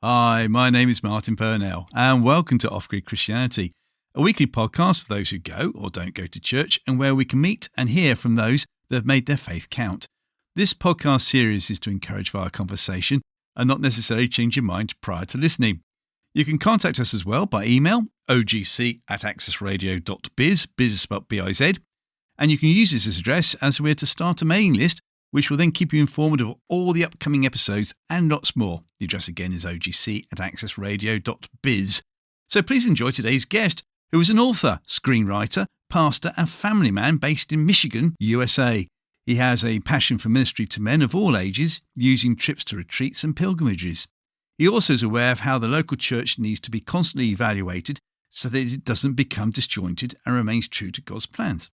Hi, my name is Martin Purnell, and welcome to Off Grid Christianity, a weekly podcast for those who go or don't go to church, and where we can meet and hear from those that have made their faith count. This podcast series is to encourage via conversation and not necessarily change your mind prior to listening. You can contact us as well by email, ogc@accessradio.biz, biz is spelled B-I-Z, and you can use this as address as we're to start a mailing list, which will then keep you informed of all the upcoming episodes and lots more. The address again is ogc@accessradio.biz. So please enjoy today's guest, who is an author, screenwriter, pastor and family man based in Michigan, USA. He has a passion for ministry to men of all ages, using trips to retreats and pilgrimages. He also is aware of how the local church needs to be constantly evaluated so that it doesn't become disjointed and remains true to God's plans.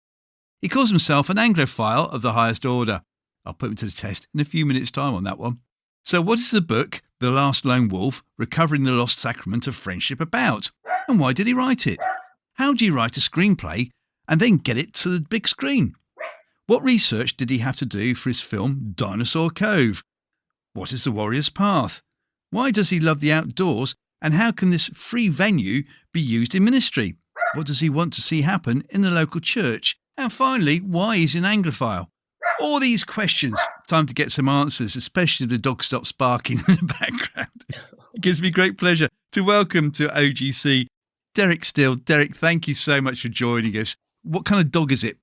He calls himself an Anglophile of the highest order. I'll put him to the test in a few minutes' time on that one. So what is the book, The Last Lone Wolf, Recovering the Lost Sacrament of Friendship about? And why did he write it? How do you write a screenplay and then get it to the big screen? What research did he have to do for his film Dinosaur Cove? What is the warrior's path? Why does he love the outdoors? And how can this free venue be used in ministry? What does he want to see happen in the local church? And finally, why is he an Anglophile? All these questions. Time to get some answers, especially if the dog stops barking in the background. It gives me great pleasure to welcome to OGC Derrick Steele. Derrick, thank you so much for joining us. What kind of dog is it?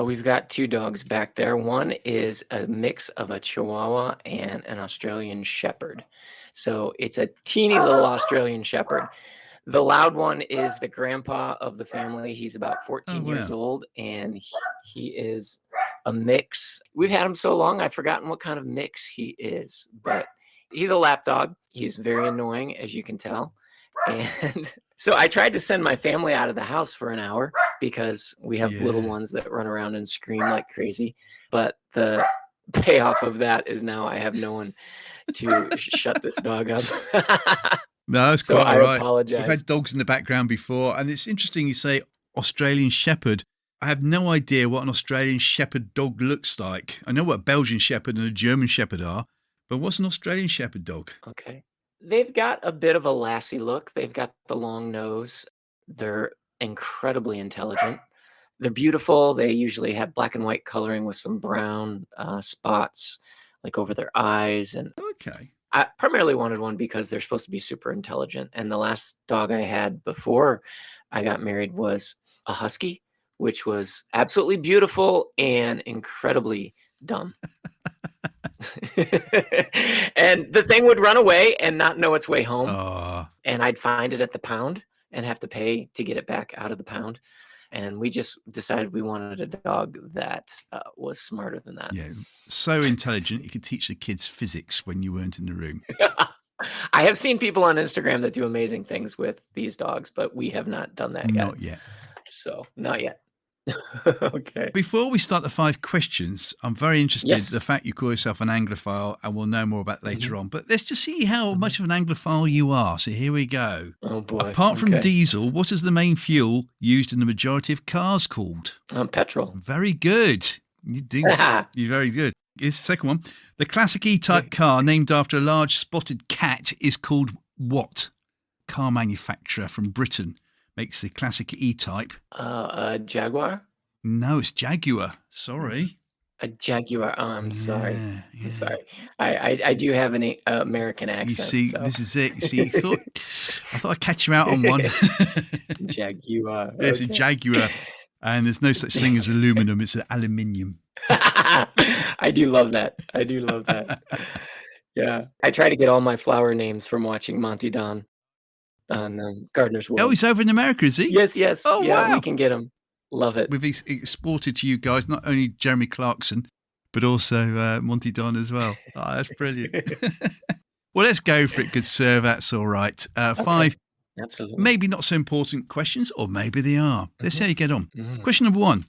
We've got two dogs back there. One is a mix of a Chihuahua and an Australian Shepherd. So it's a teeny little Australian Shepherd. The loud one is the grandpa of the family. He's about 14 years old, and he is a mix. We've had him so long, I've forgotten what kind of mix he is, but he's a lap dog. He's very annoying, as you can tell. And so I tried to send my family out of the house for an hour because we have little ones that run around and scream like crazy. But the payoff of that is now I have no one to shut this dog up. No, it's So quite I all right. apologize. We've had dogs in the background before, and it's interesting you say Australian Shepherd. I have no idea what an Australian Shepherd dog looks like. I know what a Belgian Shepherd and a German Shepherd are, but what's an Australian Shepherd dog? Okay. They've got a bit of a lassie look. They've got the long nose. They're incredibly intelligent. They're beautiful. They usually have black and white coloring with some brown spots like over their eyes. And Okay. I primarily wanted one because they're supposed to be super intelligent. And the last dog I had before I got married was a husky, which was absolutely beautiful and incredibly dumb. And the thing would run away and not know its way home. And I'd find it at the pound and have to pay to get it back out of the pound. And we just decided we wanted a dog that was smarter than that. Yeah, so intelligent you could teach the kids physics when you weren't in the room. I have seen people on Instagram that do amazing things with these dogs, but we have not done that yet. Not yet. So, not yet. Okay. Before we start the 5 questions, I'm very interested in Yes. the fact you call yourself an Anglophile, and we'll know more about that later on. But let's just see how much of an Anglophile you are. So here we go. Oh boy. Apart from Okay. diesel, what is the main fuel used in the majority of cars called? Petrol. Very good. You're very good. Here's the second one. The classic E-Type car named after a large spotted cat is called what? Car manufacturer from Britain makes the classic E-Type. A Jaguar? No, it's Jaguar. Sorry. A Jaguar. Oh, I'm sorry. Yeah. I'm sorry. I do have an American You accent. see, so. this is it. You see, I thought I'd catch you out on one. Jaguar. It's a Jaguar, and there's no such thing as aluminum. It's aluminium. I do love that. Yeah. I try to get all my flower names from watching Monty Don on Gardener's World. Oh, he's over in America, is he? Yes. Oh, yeah, wow. we can get him. Love it. We've exported to you guys not only Jeremy Clarkson, but also Monty Don as well. Oh, that's brilliant. Well, let's go for it, good sir. That's all right. 5 Absolutely. maybe not so important questions, or maybe they are. Let's see how you get on. Question number 1.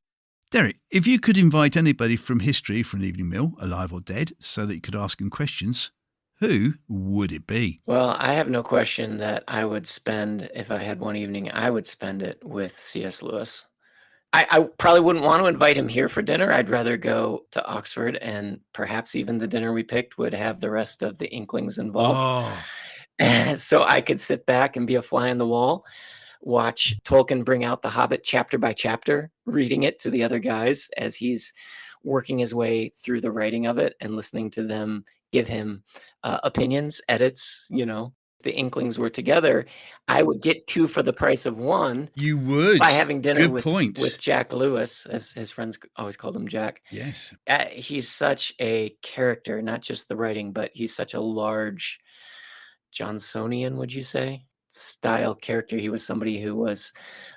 Derrick, if you could invite anybody from history for an evening meal, alive or dead, so that you could ask them questions, who would it be? Well, I have no question that I would spend, if I had one evening, I would spend it with C.S. Lewis. I probably wouldn't want to invite him here for dinner. I'd rather go to Oxford, and perhaps even the dinner we picked would have the rest of the Inklings involved. Oh, So I could sit back and be a fly on the wall, watch Tolkien bring out The Hobbit chapter by chapter, reading it to the other guys as he's working his way through the writing of it and listening to them give him opinions, edits. If the Inklings were together, I would get two for the price of one you would. by having dinner Good with point. Jack Lewis, as his friends always called him Jack. Yes. He's such a character, not just the writing, but he's such a large Johnsonian, would you say, style character. He was somebody who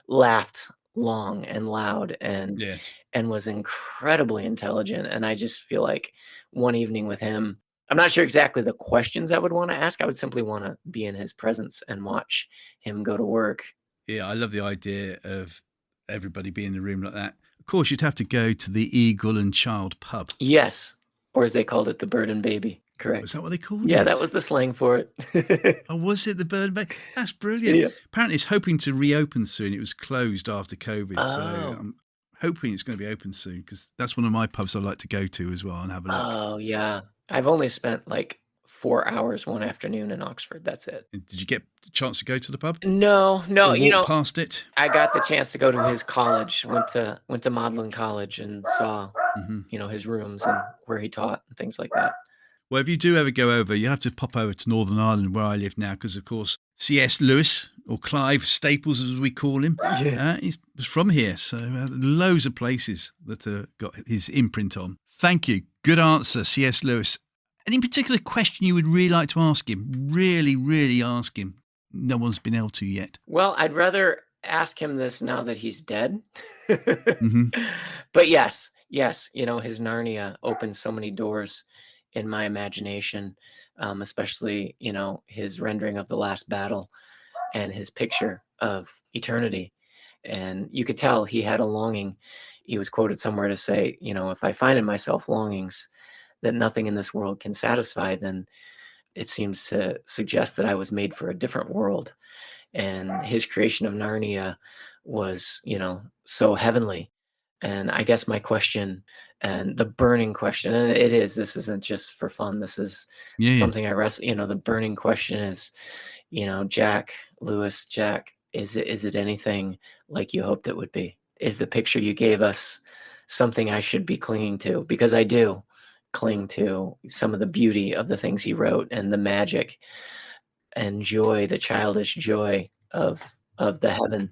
laughed long and loud Yes. and was incredibly intelligent. And I just feel like one evening with him, I'm not sure exactly the questions I would want to ask. I would simply want to be in his presence and watch him go to work. Yeah, I love the idea of everybody being in the room like that. Of course, you'd have to go to the Eagle and Child pub. Yes. Or as they called it, the Bird and Baby. Correct. Was that what they called it? Yeah, that was the slang for it. Oh, was it the Bird and Baby? That's brilliant. Yeah. Apparently, it's hoping to reopen soon. It was closed after COVID, so Oh. I'm hoping it's going to be open soon because that's one of my pubs I like to go to as well and have a look. Oh, yeah. I've only spent like 4 hours one afternoon in Oxford. That's it. Did you get the chance to go to the pub? No, Or walk past it? I got the chance to go to his college. Went to Magdalen College and saw, Mm-hmm. his rooms and where he taught and things like that. Well, if you do ever go over, you have to pop over to Northern Ireland where I live now because, of course, C.S. Lewis, or Clive Staples as we call him, he was from here. So loads of places that got his imprint on. Thank you. Good answer, C.S. Lewis. Any particular question you would really like to ask him? Really, really ask him. No one's been able to yet. Well, I'd rather ask him this now that he's dead. Mm-hmm. But yes, his Narnia opens so many doors in my imagination, especially, his rendering of the last battle and his picture of eternity. And you could tell he had a longing. He was quoted somewhere to say, if I find in myself longings that nothing in this world can satisfy, then it seems to suggest that I was made for a different world. And his creation of Narnia was, so heavenly. And I guess my question, and the burning question, and this isn't just for fun. This is something I wrestle, the burning question is, Jack Lewis, is it anything like you hoped it would be? Is the picture you gave us something I should be clinging to? Because I do cling to some of the beauty of the things he wrote and the magic and joy, the childish joy of the heaven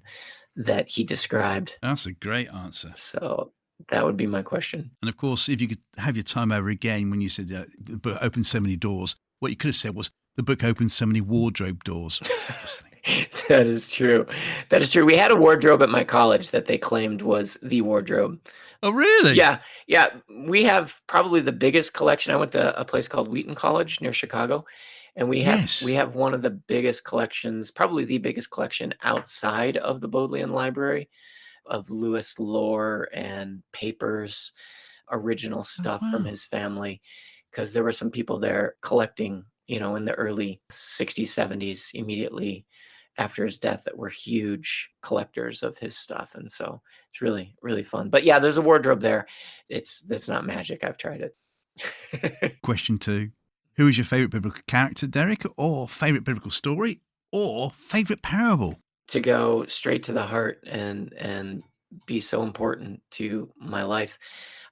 that he described. That's a great answer. So that would be my question. And of course, if you could have your time over again when you said the book opened so many doors, what you could have said was the book opened so many wardrobe doors. That is true. We had a wardrobe at my college that they claimed was the wardrobe. Oh, really? Yeah. We have probably the biggest collection. I went to a place called Wheaton College near Chicago. And we have one of the biggest collections, probably the biggest collection outside of the Bodleian Library of Lewis lore and papers, original stuff from his family, because there were some people there collecting, in the early 60s, 70s, immediately after his death, that were huge collectors of his stuff. And so it's really, really fun. But yeah, there's a wardrobe there. That's not magic. I've tried it. Question 2. Who is your favourite biblical character, Derrick, or favourite biblical story, or favourite parable? To go straight to the heart and be so important to my life,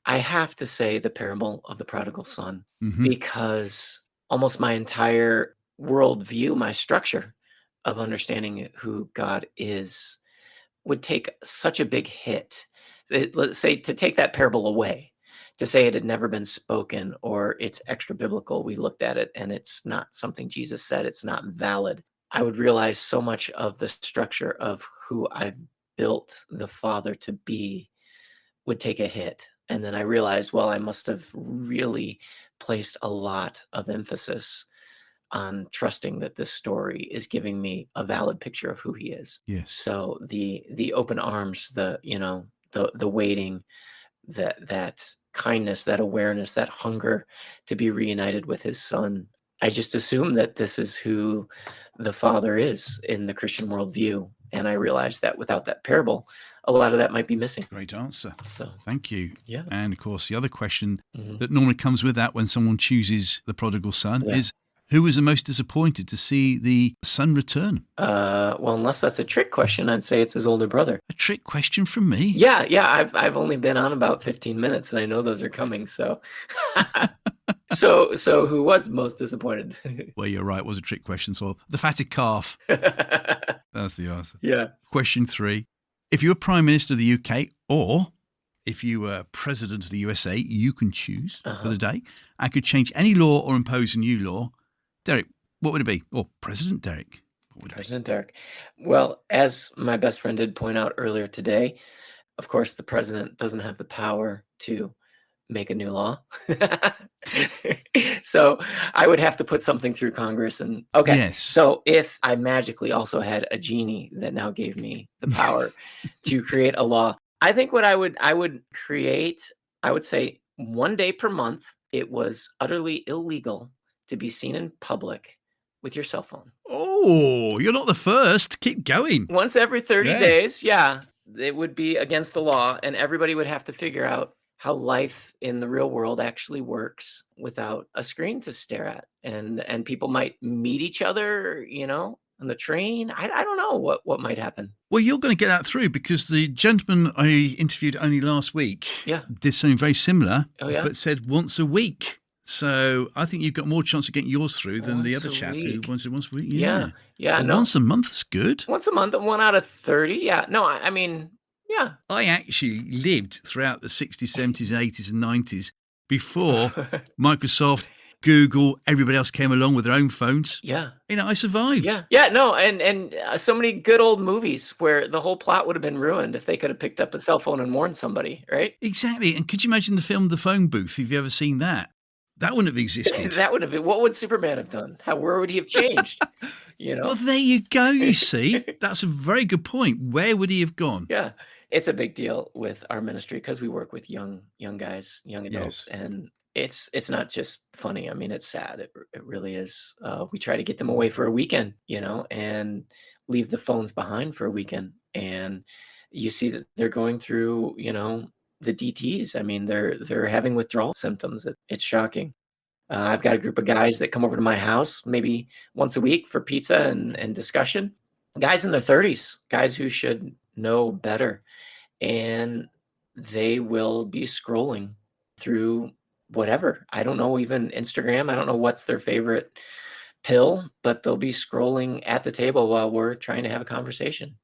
I have to say the parable of the prodigal son, because almost my entire worldview, my structure of understanding who God is, would take such a big hit. Let's say to take that parable away, to say it had never been spoken or it's extra biblical, we looked at it and it's not something Jesus said, it's not valid. I would realize so much of the structure of who I've built the Father to be would take a hit. And then I realized, well, I must have really placed a lot of emphasis on trusting that this story is giving me a valid picture of who he is. Yes. So the open arms, the waiting, that kindness, that awareness, that hunger to be reunited with his son. I just assume that this is who the Father is in the Christian worldview. And I realized that without that parable, a lot of that might be missing. Great answer. So, Thank you. yeah. And of course, the other question Mhm. that normally comes with that when someone chooses the prodigal son Yeah. is, who was the most disappointed to see the son return? Well, unless that's a trick question, I'd say it's his older brother. A trick question from me. Yeah, I've only been on about 15 minutes, and I know those are coming. So, so who was most disappointed? Well, you're right. It was a trick question. So the fatted calf. That's the answer. Yeah. Question 3. If you were Prime Minister of the UK or if you were President of the USA, you can choose for the day. I could change any law or impose a new law. Derrick, what would it be? Or President Derrick? What would it be? President Derrick. Well, as my best friend did point out earlier today, of course, the president doesn't have the power to make a new law. So I would have to put something through Congress. And okay, Yes. so if I magically also had a genie that now gave me the power to create a law, I think what I would create, I would say 1 day per month, it was utterly illegal to be seen in public with your cell phone. Oh, you're not the first. Keep going. Once every 30 Yeah. days, yeah, it would be against the law, and everybody would have to figure out how life in the real world actually works without a screen to stare at. And people might meet each other, on the train. I don't know what might happen. Well, you're going to get that through because the gentleman I interviewed only last week Yeah. did something very similar, Oh, yeah? but said once a week. So I think you've got more chance of getting yours through than the Once other a chap who week. wants it once a week. Yeah. Yeah, But no. once a month's good. Once a month, 1 out of 30. Yeah. No, I mean, yeah. I actually lived throughout the 60s, 70s, 80s and 90s before Microsoft, Google, everybody else came along with their own phones. Yeah. I survived. Yeah. Yeah, no, and so many good old movies where the whole plot would have been ruined if they could have picked up a cell phone and warned somebody, right? Exactly. And could you imagine the film The Phone Booth? Have you ever seen that? That wouldn't have existed. That would have been, what would Superman have done? Where would he have changed? Well, there you go, you see. That's a very good point. Where would he have gone? Yeah. It's a big deal with our ministry because we work with young guys, young adults, Yes. and it's not just funny. I mean, it's sad. It really is. We try to get them away for a weekend, and leave the phones behind for a weekend. And you see that they're going through, the DTs. I mean, they're having withdrawal symptoms. It's shocking. I've got a group of guys that come over to my house maybe once a week for pizza and discussion. Guys in their 30s, guys who should know better. And they will be scrolling through whatever. I don't know, even Instagram. I don't know what's their favorite pill, but they'll be scrolling at the table while we're trying to have a conversation.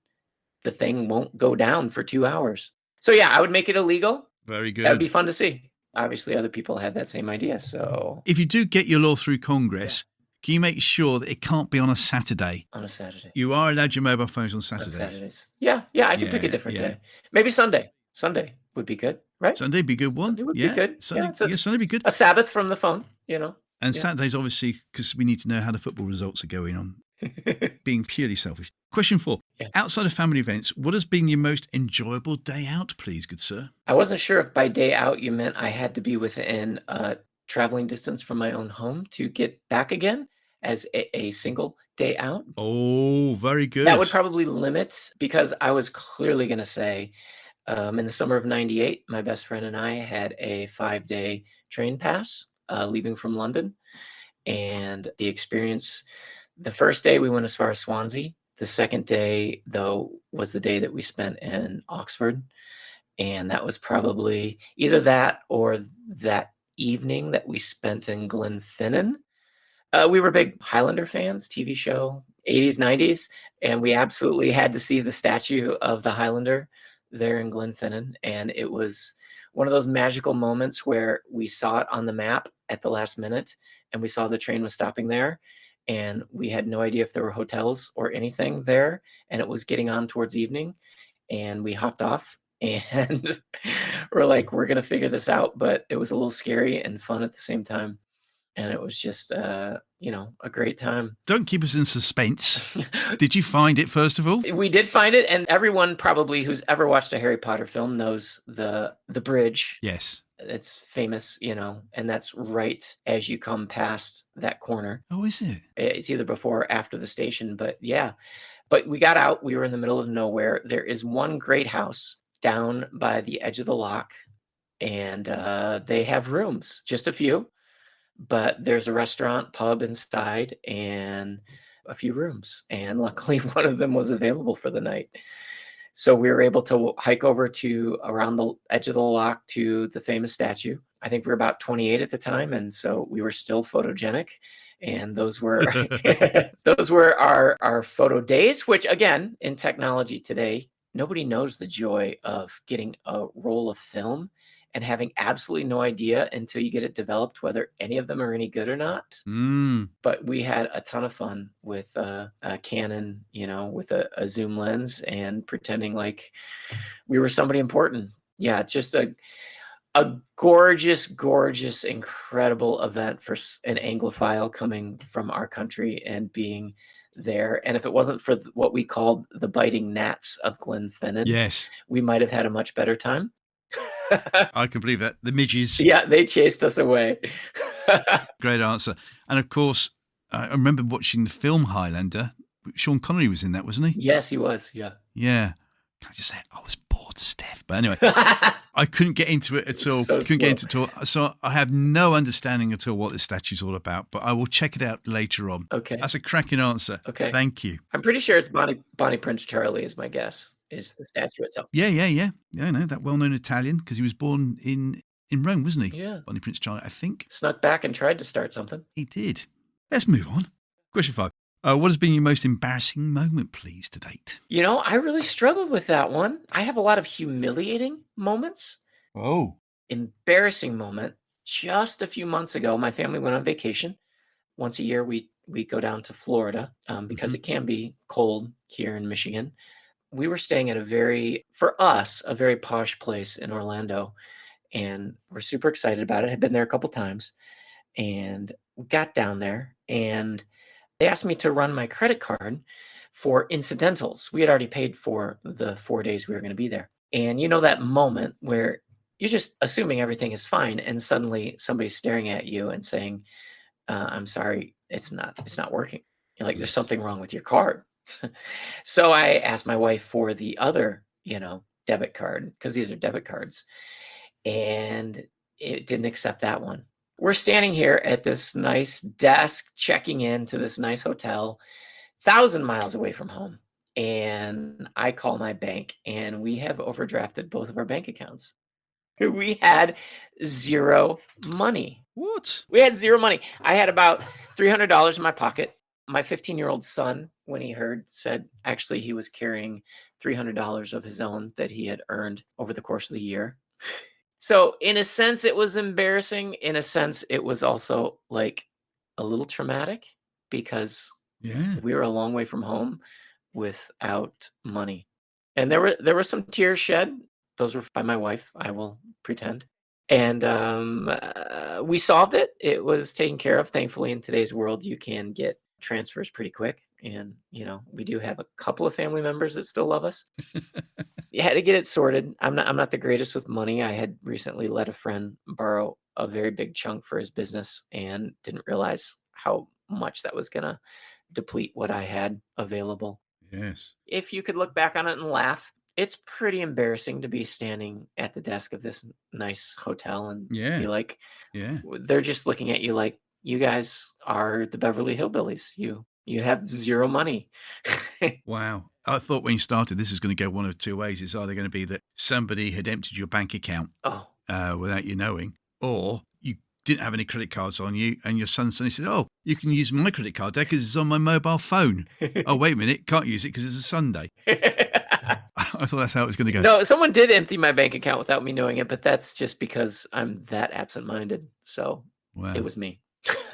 The thing won't go down for 2 hours. So yeah, I would make it illegal. Very good. That'd be fun to see. Obviously, other people had that same idea. So If you do get your law through Congress, can you make sure that it can't be on a Saturday? on a Saturday. You are allowed your mobile phones on On Saturdays. Saturdays. Yeah, I can pick a Yeah, different yeah. day. Maybe Sunday. Sunday would be good, right? Sunday'd be a good one. Sunday would be yeah. good. Sunday, Yeah, it's a Sunday'd be good. A Sabbath from the phone, And yeah. Saturdays, obviously, because we need to know how the football results are going on. Being purely selfish. Question 4. Yeah. Outside of family events, what has been your most enjoyable day out, please, good sir? I wasn't sure if by day out you meant I had to be within traveling distance from my own home to get back again as a single day out. Oh, very good. That would probably limit, because I was clearly going to say in the summer of 98, my best friend and I had a 5-day train pass leaving from London. And the experience, the first day we went as far as Swansea. The second day, though, was the day that we spent in Oxford. And that was probably either that or that evening that we spent in Glenfinnan. We were big Highlander fans, TV show, 80s, 90s, and we absolutely had to see the statue of the Highlander there in Glenfinnan. And it was one of those magical moments where we saw it on the map at the last minute, and we saw the train was stopping there. And we had no idea if there were hotels or anything there. And it was getting on towards evening. And we hopped off and we're like, we're going to figure this out. But it was a little scary and fun at the same time. And it was just, a great time. Don't keep us in suspense. Did you find it, first of all? We did find it. And everyone probably who's ever watched a Harry Potter film knows the bridge. Yes. It's famous, and that's right as you come past that corner. Oh, is it? It's either before or after the station, but yeah. But we got out, we were in the middle of nowhere. There is one great house down by the edge of the lock, and, they have rooms, just a few, but there's a restaurant, pub inside, and a few rooms, and luckily, one of them was available for the night. So we were able to hike over to around the edge of the lock to the famous statue. I think we were about 28 at the time, and so we were still photogenic. And those were those were our photo days, which again, in technology today, nobody knows the joy of getting a roll of film and having absolutely no idea until you get it developed whether any of them are any good or not. Mm. But we had a ton of fun with a Canon, with a zoom lens and pretending like we were somebody important. Yeah, just a gorgeous, gorgeous, incredible event for an Anglophile coming from our country and being there. And if it wasn't for what we called the biting gnats of Glenfinnan, Yes, we might have had a much better time. I can believe that. The midges. Yeah, they chased us away. Great answer. And of course, I remember watching the film Highlander. Sean Connery was in that, wasn't he? Yes, he was. Yeah. Yeah. Can I just say, I was bored stiff. But anyway, I couldn't get into it at all. So Couldn't get into it at all. So I have no understanding at all what this statue's all about, but I will check it out later on. Okay. That's a cracking answer. Okay. Thank you. I'm pretty sure it's Bonnie Prince Charlie is my guess, is the statue itself. Yeah. Yeah, I know, that well-known Italian, because he was born in Rome, wasn't he? Yeah. Bonnie Prince Charlie, I think. Snuck back and tried to start something. He did. Let's move on. Question 5. What has been your most embarrassing moment, please, to date? I really struggled with that one. I have a lot of humiliating moments. Oh. Embarrassing moment. Just a few months ago, my family went on vacation. Once a year, we go down to Florida because it can be cold here in Michigan. We were staying at for us, a very posh place in Orlando, and we're super excited about it. Had been there a couple times, and we got down there, and they asked me to run my credit card for incidentals. We had already paid for the 4 days we were going to be there. And that moment where you're just assuming everything is fine, and suddenly somebody's staring at you and saying, I'm sorry, it's not working. You're like, there's something wrong with your card. So I asked my wife for the other, debit card, because these are debit cards, and it didn't accept that one. We're standing here at this nice desk, checking into this nice hotel, 1,000 miles away from home. And I call my bank, and we have overdrafted both of our bank accounts. We had zero money. What? We had zero money. I had about $300 in my pocket. My 15-year-old son, when he heard, said actually he was carrying $300 of his own that he had earned over the course of the year. So in a sense, it was embarrassing. In a sense, it was also like a little traumatic because we were a long way from home without money. And there were some tears shed. Those were by my wife, I will pretend. And we solved it. It was taken care of. Thankfully, in today's world, you can get transfers pretty quick. And, we do have a couple of family members that still love us. You had to get it sorted. I'm not the greatest with money. I had recently let a friend borrow a very big chunk for his business and didn't realize how much that was going to deplete what I had available. Yes. If you could look back on it and laugh, it's pretty embarrassing to be standing at the desk of this nice hotel and be like, they're just looking at you like, you guys are the Beverly Hillbillies. You have zero money. Wow. I thought when you started, this is going to go one of two ways. It's either going to be that somebody had emptied your bank account without you knowing, or you didn't have any credit cards on you, and your son suddenly said, oh, you can use my credit card there because it's on my mobile phone. Oh, wait a minute, can't use it because it's a Sunday. I thought that's how it was going to go. No, someone did empty my bank account without me knowing it, but that's just because I'm that absent-minded. So It was me.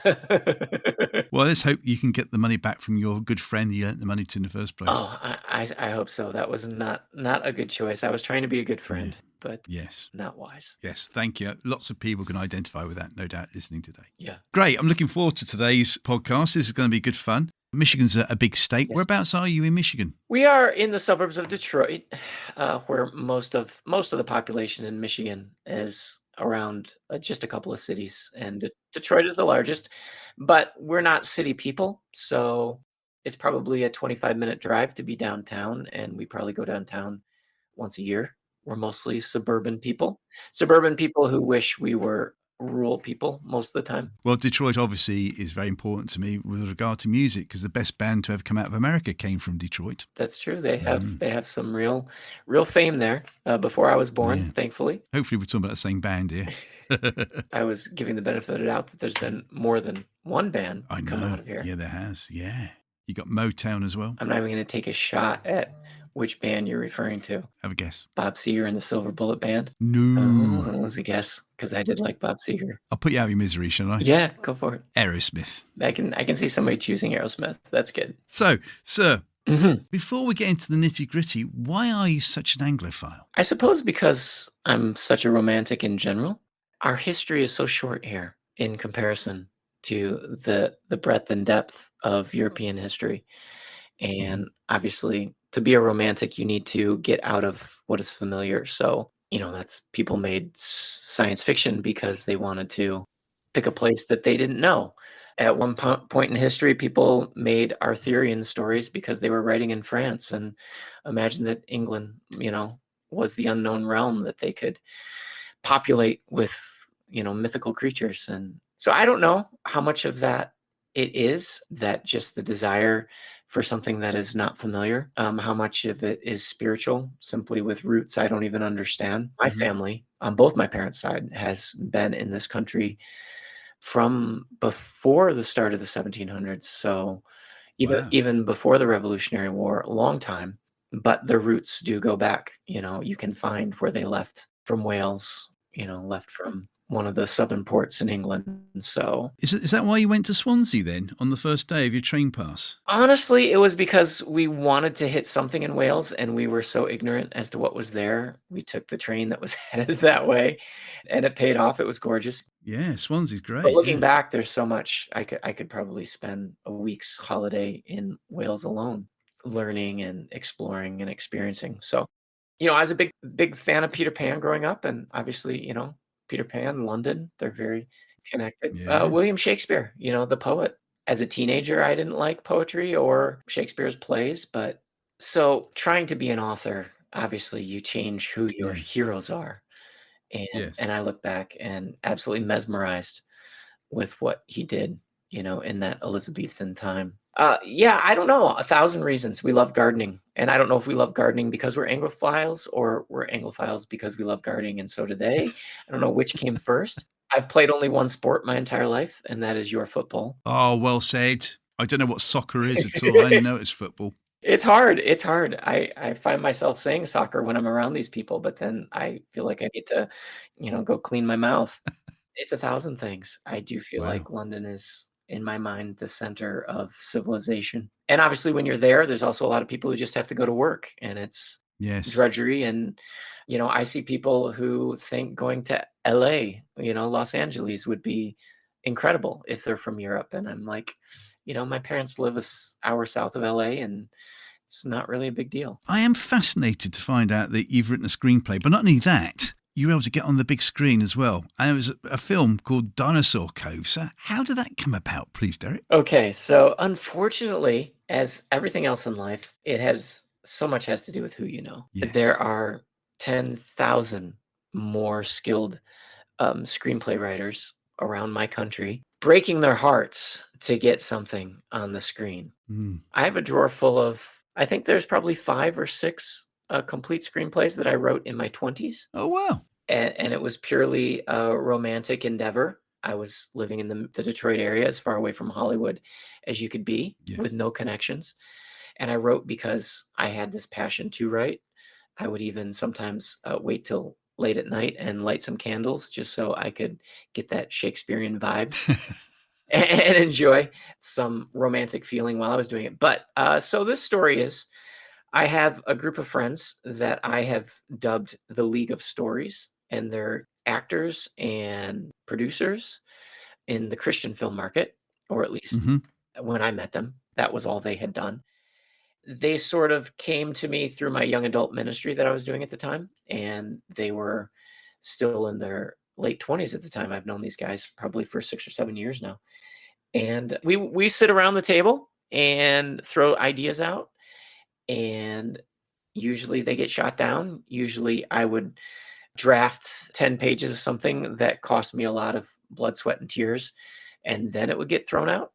Well, let's hope you can get the money back from your good friend you lent the money to in the first place. Oh, I hope so. That was not a good choice. I was trying to be a good friend, but not wise. Yes, thank you. Lots of people can identify with that, no doubt, listening today. Yeah. Great. I'm looking forward to today's podcast. This is going to be good fun. Michigan's a big state. Yes. Whereabouts are you in Michigan? We are in the suburbs of Detroit, where most of the population in Michigan is around just a couple of cities, and Detroit is the largest, but we're not city people, so it's probably a 25-minute drive to be downtown, and we probably go downtown once a year. We're mostly suburban people who wish we were rural people most of the time. Well, Detroit obviously is very important to me with regard to music because the best band to ever come out of America came from Detroit. That's true. They have Mm, they have some real fame there, before I was born, yeah. thankfully. Hopefully, we're talking about the same band here. I was giving the benefit of the doubt that there's been more than one band I come know. out of here. Yeah, there has. Yeah. You got Motown as well. I'm not even gonna take a shot at which band you're referring to. Have a guess. Bob Seger and the Silver Bullet Band? Oh, No. that was a guess because I did like Bob Seger. I'll put you out of your misery, shall I? Yeah, go for it. Aerosmith. I can see somebody choosing Aerosmith. That's good. So, sir, Mhm. before we get into the nitty gritty, why are you such an Anglophile? I suppose because I'm such a romantic in general, our history is so short here in comparison to the breadth and depth of European history. Mhm. And obviously, to be a romantic, you need to get out of what is familiar. So, that's people made science fiction because they wanted to pick a place that they didn't know. At one point in history, people made Arthurian stories because they were writing in France and imagined that England, was the unknown realm that they could populate with, mythical creatures. And so I don't know how much of that it is that just the desire for something that is not familiar, how much of it is spiritual, simply with roots I don't even understand. My Mhm. family on both my parents' side has been in this country from before the start of the 1700s. So even Wow. even before the Revolutionary War, a long time. But the roots do go back. You can find where they left from Wales. Left from one of the southern ports in England. So Is that why you went to Swansea then on the first day of your train pass? honestly, it was because we wanted to hit something in Wales, and we were so ignorant as to what was there. We took the train that was headed that way, and it paid off. It was gorgeous. Yeah, Swansea's But great. looking Yeah. back, there's so much I could probably spend a week's holiday in Wales alone, learning and exploring and experiencing. So, I was a big fan of Peter Pan growing up, and obviously, Peter Pan, London, they're very connected. Yeah. William Shakespeare, the poet. As a teenager, I didn't like poetry or Shakespeare's plays, but so trying to be an author, obviously, you change who your Yes. heroes are. And Yes. I look back and absolutely mesmerized with what he did, in that Elizabethan time. Yeah, I don't know, 1,000 reasons. We love gardening, and I don't know if we love gardening because we're Anglophiles or we're Anglophiles because we love gardening, and so do they. I don't know which came first. I've played only one sport my entire life, and that is your football. Oh, well said. I don't know what soccer is at all. I only know it's football. It's hard. I find myself saying soccer when I'm around these people, but then I feel like I need to, go clean my mouth. It's 1,000 things. I do feel Wow. like London is, in my mind, the center of civilization. And obviously, when you're there, there's also a lot of people who just have to go to work, and it's Yes. drudgery. And, I see people who think going to LA, Los Angeles would be incredible if they're from Europe. And I'm like, my parents live hour south of LA, and it's not really a big deal. I am fascinated to find out that you've written a screenplay, but not only that, you were able to get on the big screen as well. And it was a film called Dinosaur Cove. So, how did that come about, please, Derek? Okay, so unfortunately, as everything else in life, it has so much has to do with who you know. There Yes. are 10,000 more skilled screenplay writers around my country breaking their hearts to get something on the screen. Mm. I have a drawer full of, I think there's probably 5 or 6 complete screenplays that I wrote in my 20s. Oh, wow. And it was purely a romantic endeavor. I was living in the Detroit area, as far away from Hollywood as you could be, with Yes. no connections. And I wrote because I had this passion to write. I would even sometimes wait till late at night and light some candles just so I could get that Shakespearean vibe and enjoy some romantic feeling while I was doing it. But so this story is, I have a group of friends that I have dubbed the League of Stories, and they're actors and producers in the Christian film market, or at least Hmm. when I met them, that was all they had done. They sort of came to me through my young adult ministry that I was doing at the time, and they were still in their late 20s at the time. I've known these guys probably for 6 or 7 years now. And we sit around the table and throw ideas out, and usually they get shot down. Usually I would draft 10 pages of something that cost me a lot of blood, sweat, and tears, and then it would get thrown out.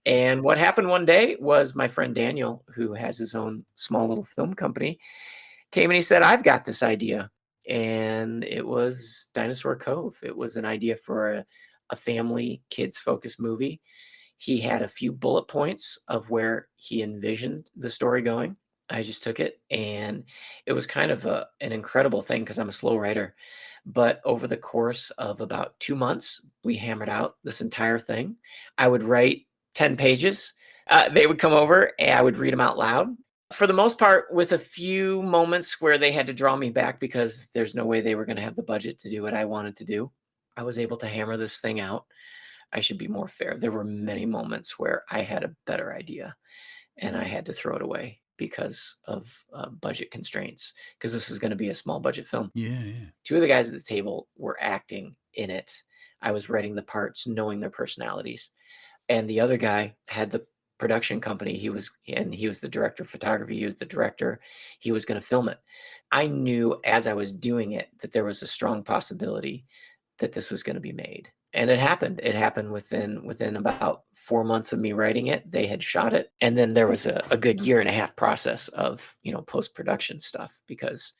And what happened one day was my friend Daniel, who has his own small little film company, came and he said, "I've got this idea." And it was Dinosaur Cove. It was an idea for a family kids focused movie. He had a few bullet points of where he envisioned the story going. I just took it, and it was kind of an incredible thing because I'm a slow writer. But over the course of about 2 months, we hammered out this entire thing. I would write 10 pages. They would come over and I would read them out loud. For the most part, with a few moments where they had to draw me back because there's no way they were going to have the budget to do what I wanted to do, I was able to hammer this thing out. I should be more fair. There were many moments where I had a better idea and I had to throw it away because of budget constraints, because this was going to be a small budget film. Yeah, yeah. Two of the guys at the table were acting in it. I was writing the parts, knowing their personalities. And the other guy had the production company. He was the director of photography. He was the director. He was going to film it. I knew as I was doing it that there was a strong possibility that this was going to be made. And it happened. It happened within about 4 months of me writing it. They had shot it. And then there was a good year and a half process of, post-production stuff because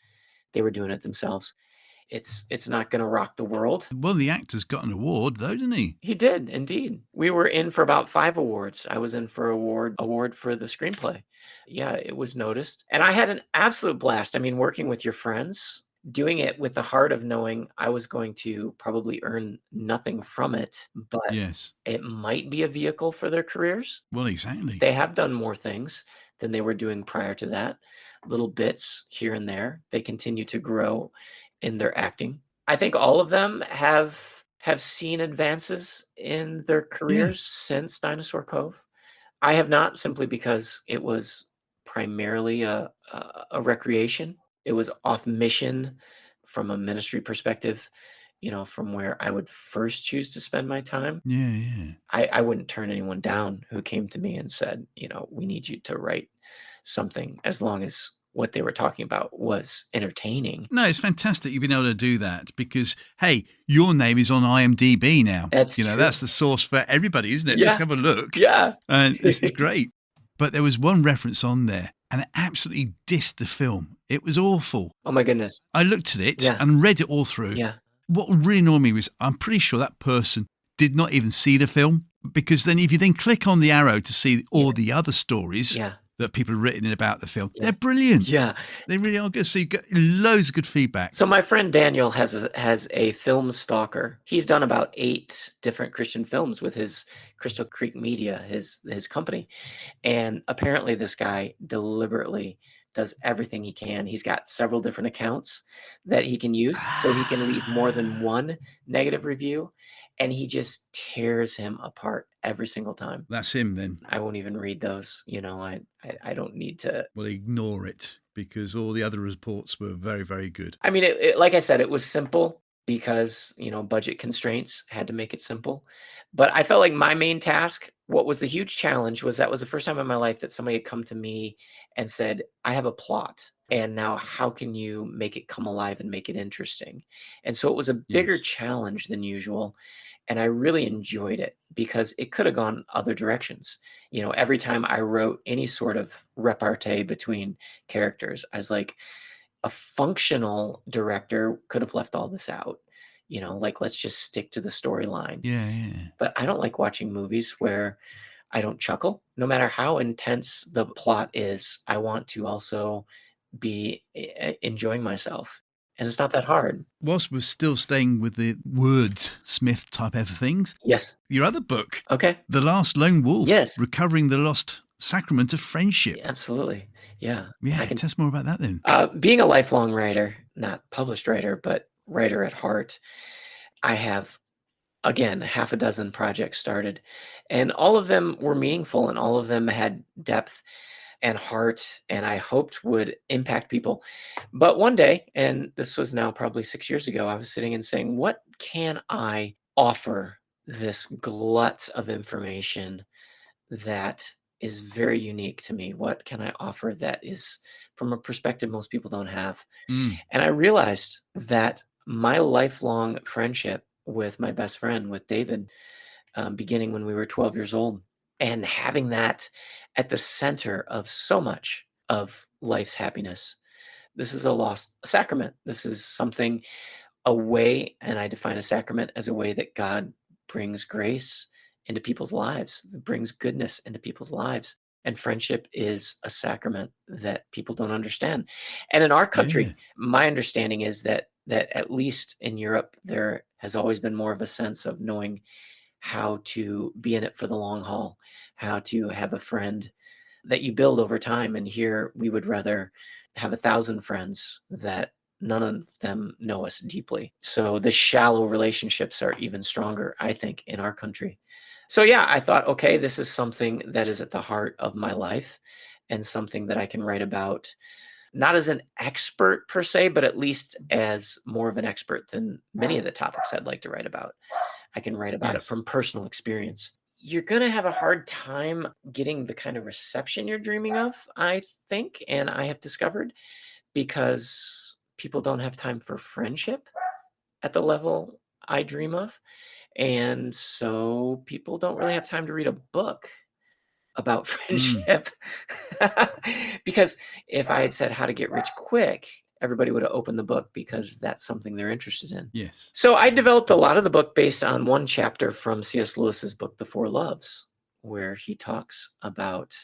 they were doing it themselves. It's not going to rock the world. Well, the actor's got an award, though, didn't he? He did, indeed. We were in for about 5 awards. I was in for award for the screenplay. Yeah, it was noticed. And I had an absolute blast. I mean, working with your friends, doing it with the heart of knowing I was going to probably earn nothing from it, but Yes. it might be a vehicle for their careers. Well, exactly. They have done more things than they were doing prior to that. Little bits here and there. They continue to grow in their acting. I think all of them have seen advances in their careers since Dinosaur Cove. I have not, simply because it was primarily a recreation. It was off mission from a ministry perspective, from where I would first choose to spend my time. Yeah, yeah. I wouldn't turn anyone down who came to me and said, we need you to write something, as long as what they were talking about was entertaining. No, it's fantastic you've been able to do that because, hey, your name is on IMDb now. That's true. That's the source for everybody, isn't it? Yeah. Let's have a look. Yeah. And this is great. But there was one reference on there and it absolutely dissed the film. It was awful. Oh, my goodness. I looked at it Yeah. and read it all through. Yeah. What really annoyed me was I'm pretty sure that person did not even see the film, because then if you then click on the arrow to see all the other stories Yeah. that people have written in about the film, Yeah. they're brilliant. Yeah. They really are good. So you get loads of good feedback. So my friend Daniel has a film stalker. He's done about 8 different Christian films with his Crystal Creek Media, his company. And apparently this guy deliberately does everything he can. He's got several different accounts that he can use so he can leave more than one negative review. And he just tears him apart every single time. That's him then. I won't even read those. I don't need to. Well, ignore it because all the other reports were very, very good. I mean, it, like I said, it was simple because, budget constraints had to make it simple. But I felt like my main task, what was the huge challenge, was that was the first time in my life that somebody had come to me and said, I have a plot. And now how can you make it come alive and make it interesting? And so it was a bigger challenge than usual. And I really enjoyed it because it could have gone other directions. Every time I wrote any sort of repartee between characters, I was like, a functional director could have left all this out. Like, let's just stick to the storyline. Yeah, yeah. But I don't like watching movies where I don't chuckle. No matter how intense the plot is, I want to also be enjoying myself. And it's not that hard. Whilst we're still staying with the wordsmith type of things, Yes. your other book, Okay. The Last Lone Wolf, Yes. Recovering the Lost Sacrament of Friendship. Absolutely. Yeah. Yeah, tell us more about that then. Being a lifelong writer, not published writer, but writer at heart, I have, again, half a dozen projects started, and all of them were meaningful and all of them had depth. and heart, and I hoped would impact people. But one day, and this was now probably 6 years ago, I was sitting and saying, what can I offer this glut of information that is very unique to me? What can I offer that is from a perspective most people don't have? Mm. And I realized that my lifelong friendship with my best friend, with David, beginning when we were 12 years old, and having that at the center of so much of life's happiness. This is a lost sacrament. This is something, a way, and I define a sacrament as a way that God brings grace into people's lives, that brings goodness into people's lives. And friendship is a sacrament that people don't understand. And in our Yeah. country, my understanding is that at least in Europe, there has always been more of a sense of knowing how to be in it for the long haul, how to have a friend that you build over time. And here we would rather have 1,000 friends that none of them know us deeply. So the shallow relationships are even stronger, I think, in our country. So yeah, I thought, okay, this is something that is at the heart of my life and something that I can write about, not as an expert per se, but at least as more of an expert than many of the topics I'd like to write about. I can write about it Yes. from personal experience. You're going to have a hard time getting the kind of reception you're dreaming of, I think, and I have discovered, because people don't have time for friendship at the level I dream of. And so people don't really have time to read a book about Mm. friendship. Because if I had said how to get rich quick, everybody would have opened the book because that's something they're interested in. Yes. So I developed a lot of the book based on one chapter from C.S. Lewis's book, The Four Loves, where he talks about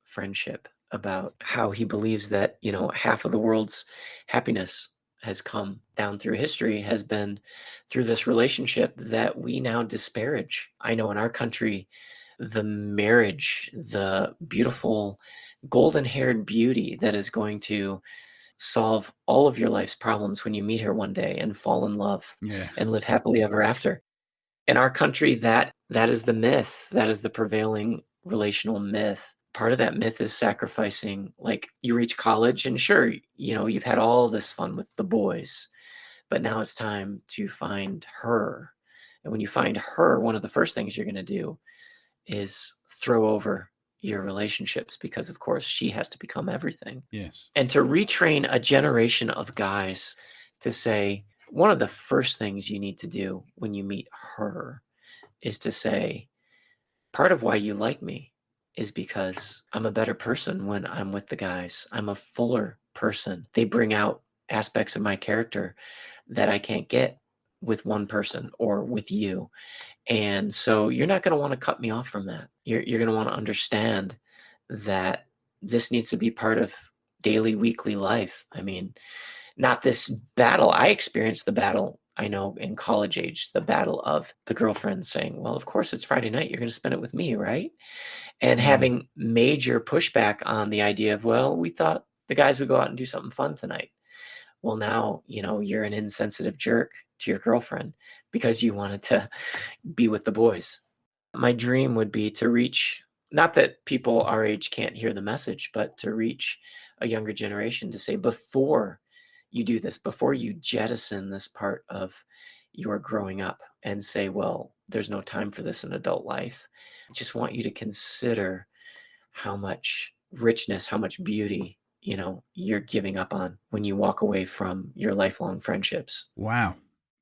friendship, about how he believes that, half of the world's happiness has come down through history, has been through this relationship that we now disparage. I know in our country, the marriage, the beautiful golden-haired beauty that is going to solve all of your life's problems when you meet her one day and fall in love Yeah. and live happily ever after. In our country, that is the myth. That is the prevailing relational myth. Part of that myth is sacrificing, like, you reach college and sure, you've had all this fun with the boys, but now it's time to find her. And when you find her, one of the first things you're going to do is throw over your relationships, because of course she has to become everything. Yes. And to retrain a generation of guys to say, one of the first things you need to do when you meet her is to say, part of why you like me is because I'm a better person when I'm with the guys. I'm a fuller person. They bring out aspects of my character that I can't get with one person or with you. And so you're not going to want to cut me off from that. You're going to want to understand that this needs to be part of daily, weekly life. I mean, not this battle. I experienced the battle, I know, in college age, the battle of the girlfriend saying, well, of course it's Friday night. You're going to spend it with me, right? And Mm. having major pushback on the idea of, well, we thought the guys would go out and do something fun tonight. Well, now, you're an insensitive jerk to your girlfriend because you wanted to be with the boys. My dream would be to reach, not that people our age can't hear the message, but to reach a younger generation to say, before you do this, before you jettison this part of your growing up and say, well, there's no time for this in adult life, I just want you to consider how much richness, how much beauty, you're giving up on when you walk away from your lifelong friendships. Wow.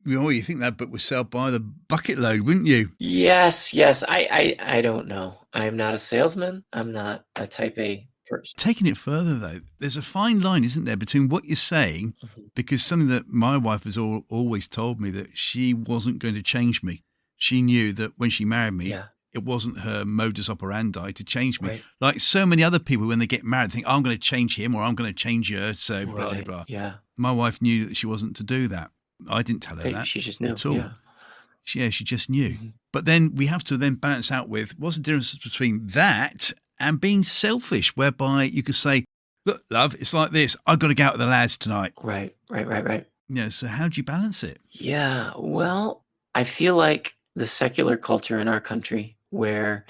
You think that book would sell by the bucket load, wouldn't you? Yes, yes. I don't know. I'm not a salesman. I'm not a type A person. Taking it further, though, there's a fine line, isn't there, between what you're saying, Mhm. because something that my wife has always told me, that she wasn't going to change me. She knew that when she married me, Yeah, it wasn't her modus operandi to change me. right, Like so many other people, when they get married, think, oh, I'm going to change him or I'm going to change her. So blah, blah, right. blah. Yeah. My wife knew that she wasn't to do that. I didn't tell her Right. that She just knew. at all. Yeah. She just knew. Mhm. But then we have to then balance out with what's the difference between that and being selfish, whereby you could say, look, love, it's like this. I've got to go out with the lads tonight. Right, right, right, right. So how do you balance it? Yeah. Well, I feel like the secular culture in our country, where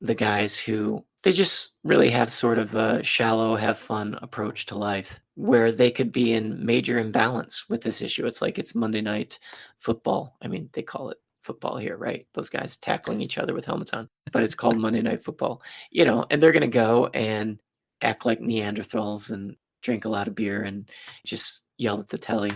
the guys who They just really have sort of a shallow, have fun approach to life where they could be in major imbalance with this issue. It's like it's Monday night football. I mean, they call it football here, right? Those guys tackling each other with helmets on, but it's called Monday Night Football, and they're going to go and act like Neanderthals and drink a lot of beer and just yell at the telly.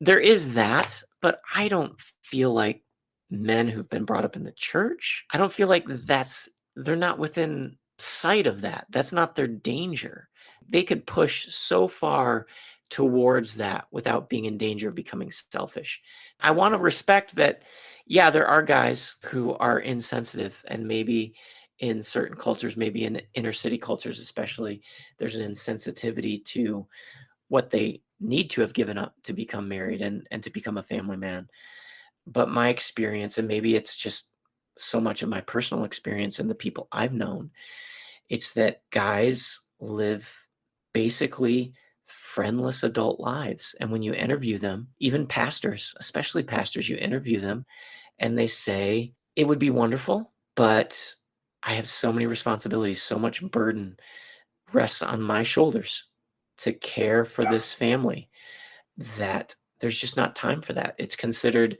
There is that, but I don't feel like men who've been brought up in the church, I don't feel like they're not within sight of that. That's not their danger. They could push so far towards that without being in danger of becoming selfish. I want to respect that, yeah, there are guys who are insensitive, and maybe in certain cultures, maybe in inner city cultures especially, there's an insensitivity to what they need to have given up to become married and to become a family man. But my experience, and maybe it's just so much of my personal experience and the people I've known, it's that guys live basically friendless adult lives. And when you interview them, even pastors, especially pastors, you interview them and they say, it would be wonderful, but I have so many responsibilities, so much burden rests on my shoulders to care for this family that there's just not time for that. It's considered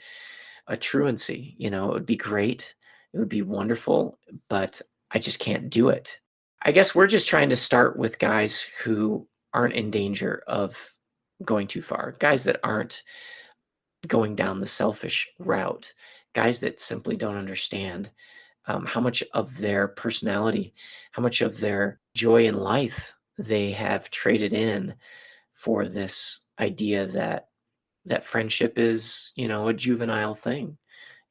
a truancy. It would be great. It would be wonderful, but I just can't do it. I guess we're just trying to start with guys who aren't in danger of going too far, guys that aren't going down the selfish route, guys that simply don't understand how much of their personality, how much of their joy in life they have traded in for this idea that friendship is, a juvenile thing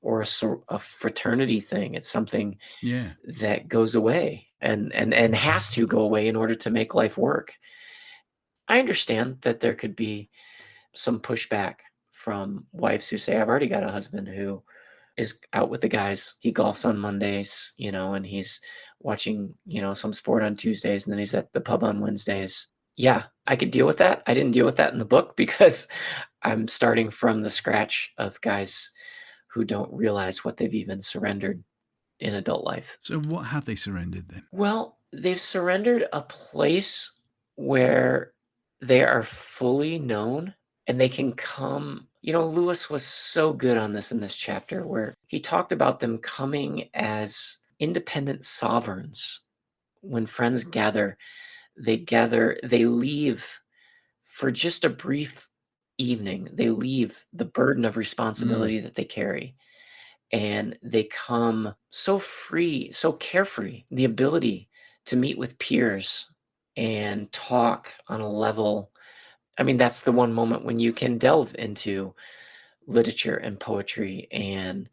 or a fraternity thing. It's something Yeah. that goes away and has to go away in order to make life work. I understand that there could be some pushback from wives who say, I've already got a husband who is out with the guys. He golfs on Mondays, and he's watching, some sport on Tuesdays, and then he's at the pub on Wednesdays. Yeah, I could deal with that. I didn't deal with that in the book because I'm starting from the scratch of guys who don't realize what they've even surrendered in adult life. So what have they surrendered then? Well, they've surrendered a place where they are fully known and they can come. Lewis was so good on this in this chapter where he talked about them coming as independent sovereigns. When friends gather, they leave for just a brief evening. They leave the burden of responsibility that they carry. And they come so free, so carefree, the ability to meet with peers and talk on a level. I mean, that's the one moment when you can delve into literature and poetry and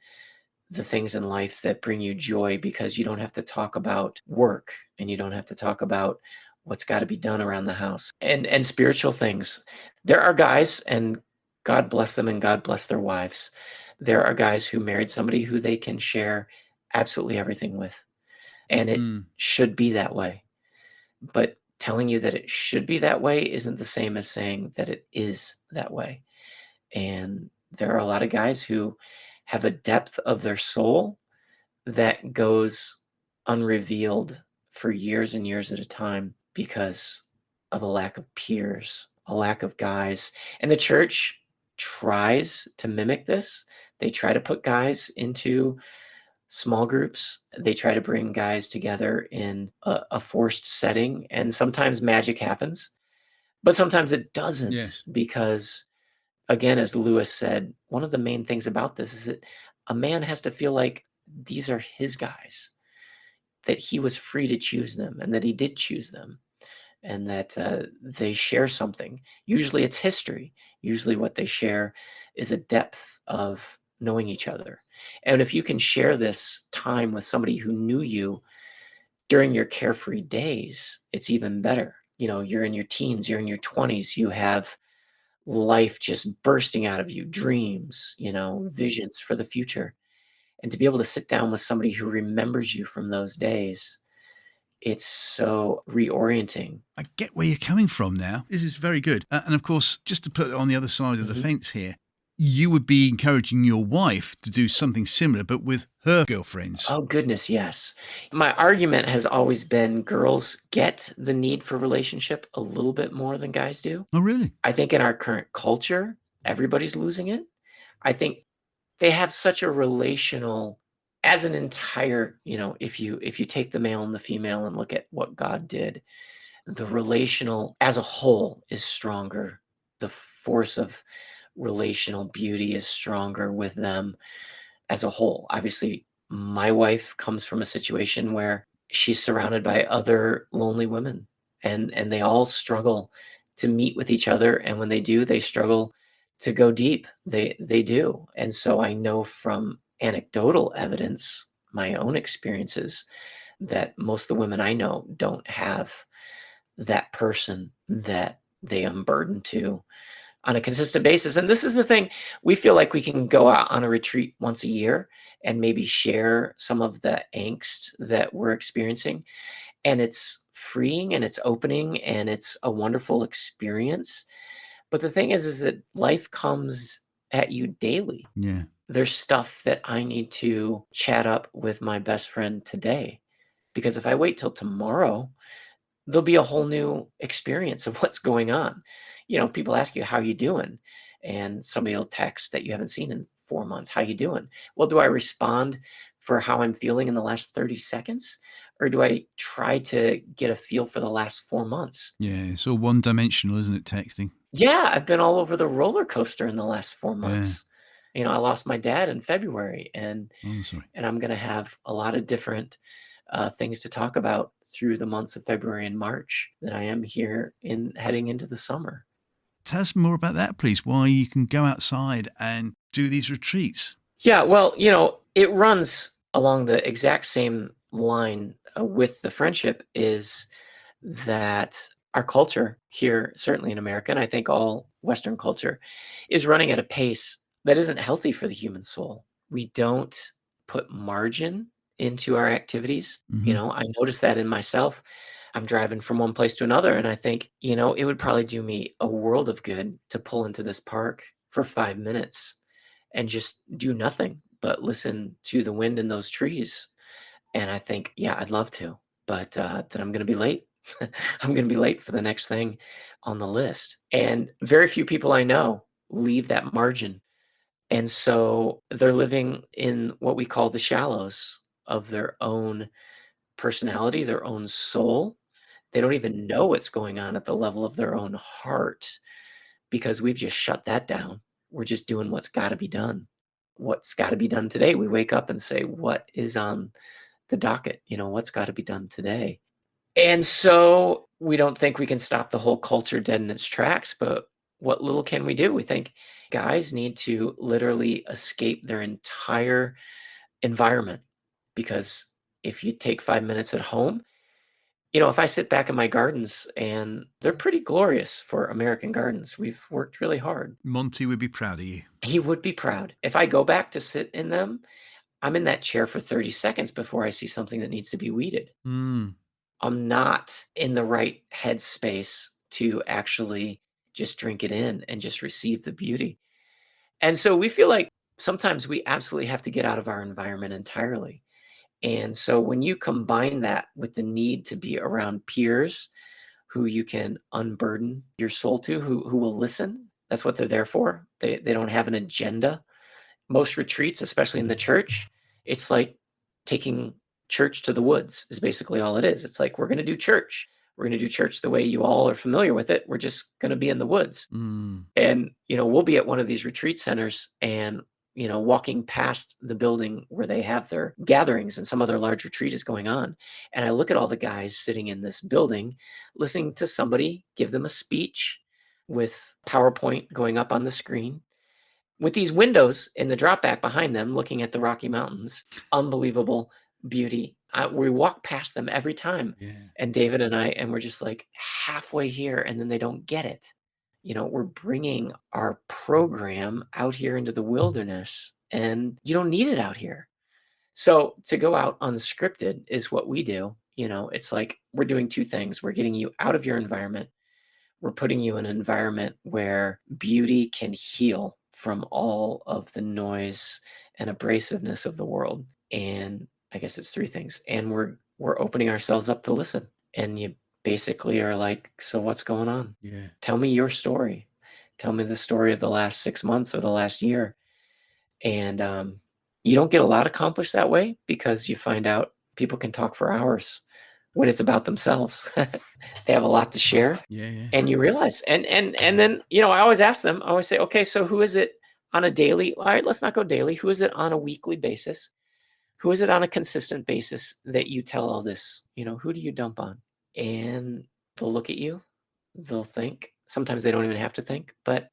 the things in life that bring you joy because you don't have to talk about work and you don't have to talk about what's got to be done around the house and spiritual things. There are guys, and God bless them and God bless their wives. There are guys who married somebody who they can share absolutely everything with. And it should be that way. But telling you that it should be that way isn't the same as saying that it is that way. And there are a lot of guys who have a depth of their soul that goes unrevealed for years and years at a time because of a lack of peers, a lack of guys. And the church tries to mimic this. They try to put guys into small groups. They try to bring guys together in a forced setting. And sometimes magic happens, but sometimes it doesn't because, again, as Lewis said, one of the main things about this is that a man has to feel like these are his guys, that he was free to choose them and that he did choose them and that they share something. Usually it's history. Usually what they share is a depth of knowing each other. And if you can share this time with somebody who knew you during your carefree days, it's even better. You're in your teens, you're in your 20s, you have life just bursting out of you, dreams, visions for the future. And to be able to sit down with somebody who remembers you from those days, it's so reorienting. I get where you're coming from now. This is very good. And of course, just to put it on the other side of the fence here, you would be encouraging your wife to do something similar, but with her girlfriends. Oh, goodness, yes. My argument has always been girls get the need for relationship a little bit more than guys do. Oh, really? I think in our current culture, everybody's losing it. I think they have such a relational as an entire, if you take the male and the female and look at what God did, the relational as a whole is stronger. The force of relational beauty is stronger with them as a whole. Obviously, my wife comes from a situation where she's surrounded by other lonely women, and they all struggle to meet with each other, and when they do, they struggle to go deep. They do. And so I know from anecdotal evidence, my own experiences, that most of the women I know don't have that person that they unburden to on a consistent basis. And this is the thing, we feel like we can go out on a retreat once a year and maybe share some of the angst that we're experiencing. And it's freeing and it's opening and it's a wonderful experience. But the thing is that life comes at you daily. Yeah. There's stuff that I need to chat up with my best friend today, because if I wait till tomorrow, there'll be a whole new experience of what's going on. People ask you, how you doing? And somebody will text that you haven't seen in 4 months. How you doing? Well, do I respond for how I'm feeling in the last 30 seconds? Or do I try to get a feel for the last 4 months? Yeah. It's all one dimensional, isn't it? Texting. Yeah, I've been all over the roller coaster in the last 4 Yeah. months. I lost my dad in February, and Oh, sorry. I'm going to have a lot of different things to talk about through the months of February and March that I am here in heading into the summer. Tell us more about that, please. Why you can go outside and do these retreats. Yeah, well, it runs along the exact same line with the friendship, is that our culture here, certainly in America, and I think all Western culture, is running at a pace that isn't healthy for the human soul. We don't put margin into our activities. Mhm. I notice that in myself. I'm driving from one place to another, and I think, it would probably do me a world of good to pull into this park for 5 minutes and just do nothing but listen to the wind in those trees. And I think, yeah, I'd love to, but then I'm going to be late. I'm going to be late for the next thing on the list. And very few people I know leave that margin. And so they're living in what we call the shallows of their own personality, their own soul. They don't even know what's going on at the level of their own heart, because we've just shut that down. We're just doing what's got to be done. What's got to be done today? We wake up and say, what is on the docket? What's got to be done today? And so we don't think we can stop the whole culture dead in its tracks, but what little can we do? We think guys need to literally escape their entire environment, because if you take 5 minutes at home, if I sit back in my gardens, and they're pretty glorious for American gardens, we've worked really hard. Monty would be proud of you. He would be proud. If I go back to sit in them, I'm in that chair for 30 seconds before I see something that needs to be weeded. Mm. I'm not in the right headspace to actually just drink it in and just receive the beauty. And so we feel like sometimes we absolutely have to get out of our environment entirely. And so when you combine that with the need to be around peers who you can unburden your soul to, who will listen, that's what they're there for. They don't have an agenda. Most retreats, especially in the church, it's like taking church to the woods is basically all it is. It's like, we're going to do church. We're going to do church the way you all are familiar with it. We're just going to be in the woods. Mm. And, we'll be at one of these retreat centers and, walking past the building where they have their gatherings and some other large retreat is going on. And I look at all the guys sitting in this building, listening to somebody give them a speech with PowerPoint going up on the screen, with these windows in the drop back behind them, looking at the Rocky Mountains. Unbelievable beauty. We walk past them every time. Yeah. And David and we're just like halfway here, and then they don't get it. We're bringing our program out here into the wilderness, and you don't need it out here. So to go out unscripted is what we do. It's like we're doing two things. We're getting you out of your environment. We're putting you in an environment where beauty can heal from all of the noise and abrasiveness of the world. And I guess it's three things. And we're opening ourselves up to listen. And you basically are like, so what's going on? Yeah. Tell me your story. Tell me the story of the last 6 months or the last year. And you don't get a lot accomplished that way, because you find out people can talk for hours when it's about themselves. They have a lot to share. Yeah. Yeah. And you realize, and then, I always ask them, I always say, okay, so who is it on a daily? All right, let's not go daily. Who is it on a weekly basis? Who is it on a consistent basis that you tell all this? Who do you dump on? And they'll look at you, they'll think. Sometimes they don't even have to think, but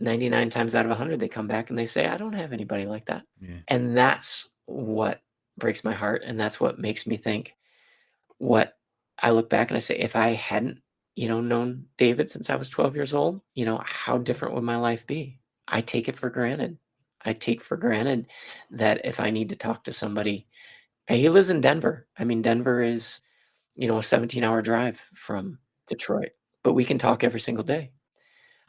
99 times out of 100, they come back and they say, I don't have anybody like that. Yeah. And that's what breaks my heart. And that's what makes me think, what I look back and I say, if I hadn't, known David since I was 12 years old, how different would my life be? I take it for granted. I take for granted that if I need to talk to somebody, and he lives in Denver. I mean, Denver is, a 17-hour drive from Detroit, but we can talk every single day.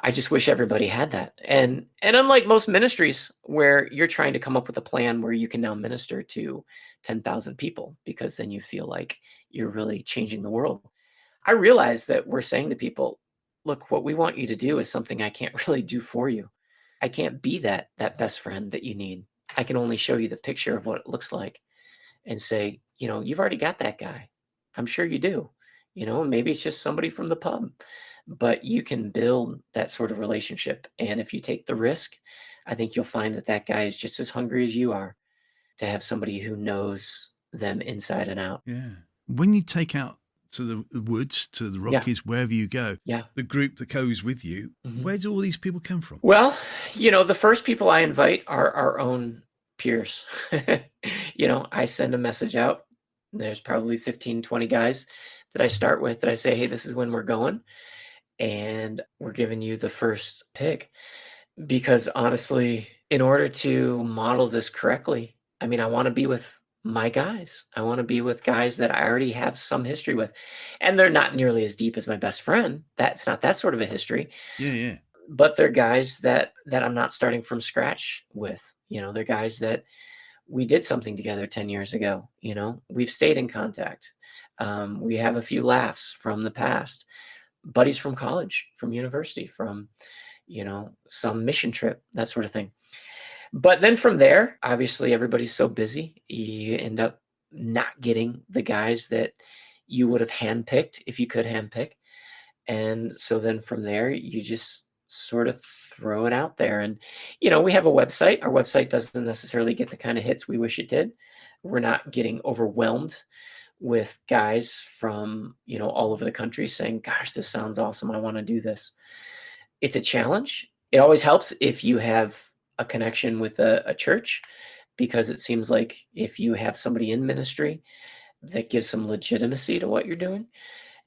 I just wish everybody had that. And unlike most ministries where you're trying to come up with a plan where you can now minister to 10,000 people, because then you feel like you're really changing the world. I realize that we're saying to people, look, what we want you to do is something I can't really do for you. I can't be that best friend that you need. I can only show you the picture of what it looks like and say, you've already got that guy. I'm sure you do. Maybe it's just somebody from the pub, but you can build that sort of relationship. And if you take the risk, I think you'll find that guy is just as hungry as you are to have somebody who knows them inside and out. Yeah. When you take out to the woods, to the Rockies, wherever you go, the group that goes with you, where do all these people come from? Well, the first people I invite are our own peers. I send a message out. There's probably 15, 20 guys that I start with that I say, hey, this is when we're going. And we're giving you the first pick. Because honestly, in order to model this correctly, I want to be with my guys. I want to be with guys that I already have some history with. And they're not nearly as deep as my best friend. That's not that sort of a history. Yeah. But they're guys that I'm not starting from scratch with. They're guys that we did something together 10 years ago. We've stayed in contact. We have a few laughs from the past. Buddies from college, from university, from, some mission trip, that sort of thing. But then from there, obviously everybody's so busy, you end up not getting the guys that you would have handpicked if you could handpick. And so then from there, you just sort of throw it out there. And, we have a website. Our website doesn't necessarily get the kind of hits we wish it did. We're not getting overwhelmed with guys from, all over the country saying, gosh, this sounds awesome. I want to do this. It's a challenge. It always helps if you have a connection with a church, because it seems like if you have somebody in ministry that gives some legitimacy to what you're doing.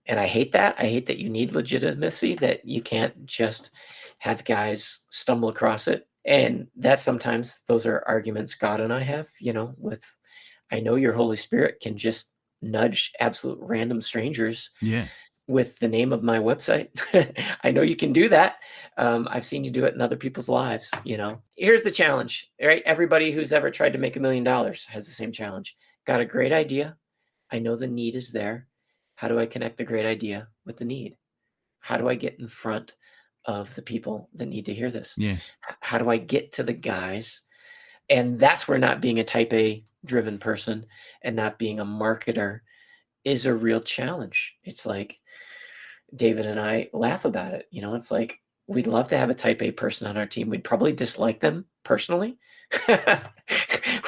And I hate that. I hate that you need legitimacy, that you can't just have guys stumble across it. And that sometimes those are arguments God and I have, with, I know your Holy Spirit can just nudge absolute random strangers with the name of my website. I know you can do that. I've seen you do it in other people's lives. Here's the challenge, right? Everybody who's ever tried to make $1 million has the same challenge. Got a great idea. I know the need is there. How do I connect the great idea with the need? How do I get in front of the people that need to hear this? Yes. How do I get to the guys? And that's where not being a type A driven person and not being a marketer is a real challenge. It's like David and I laugh about it. It's like, we'd love to have a type A person on our team. We'd probably dislike them personally.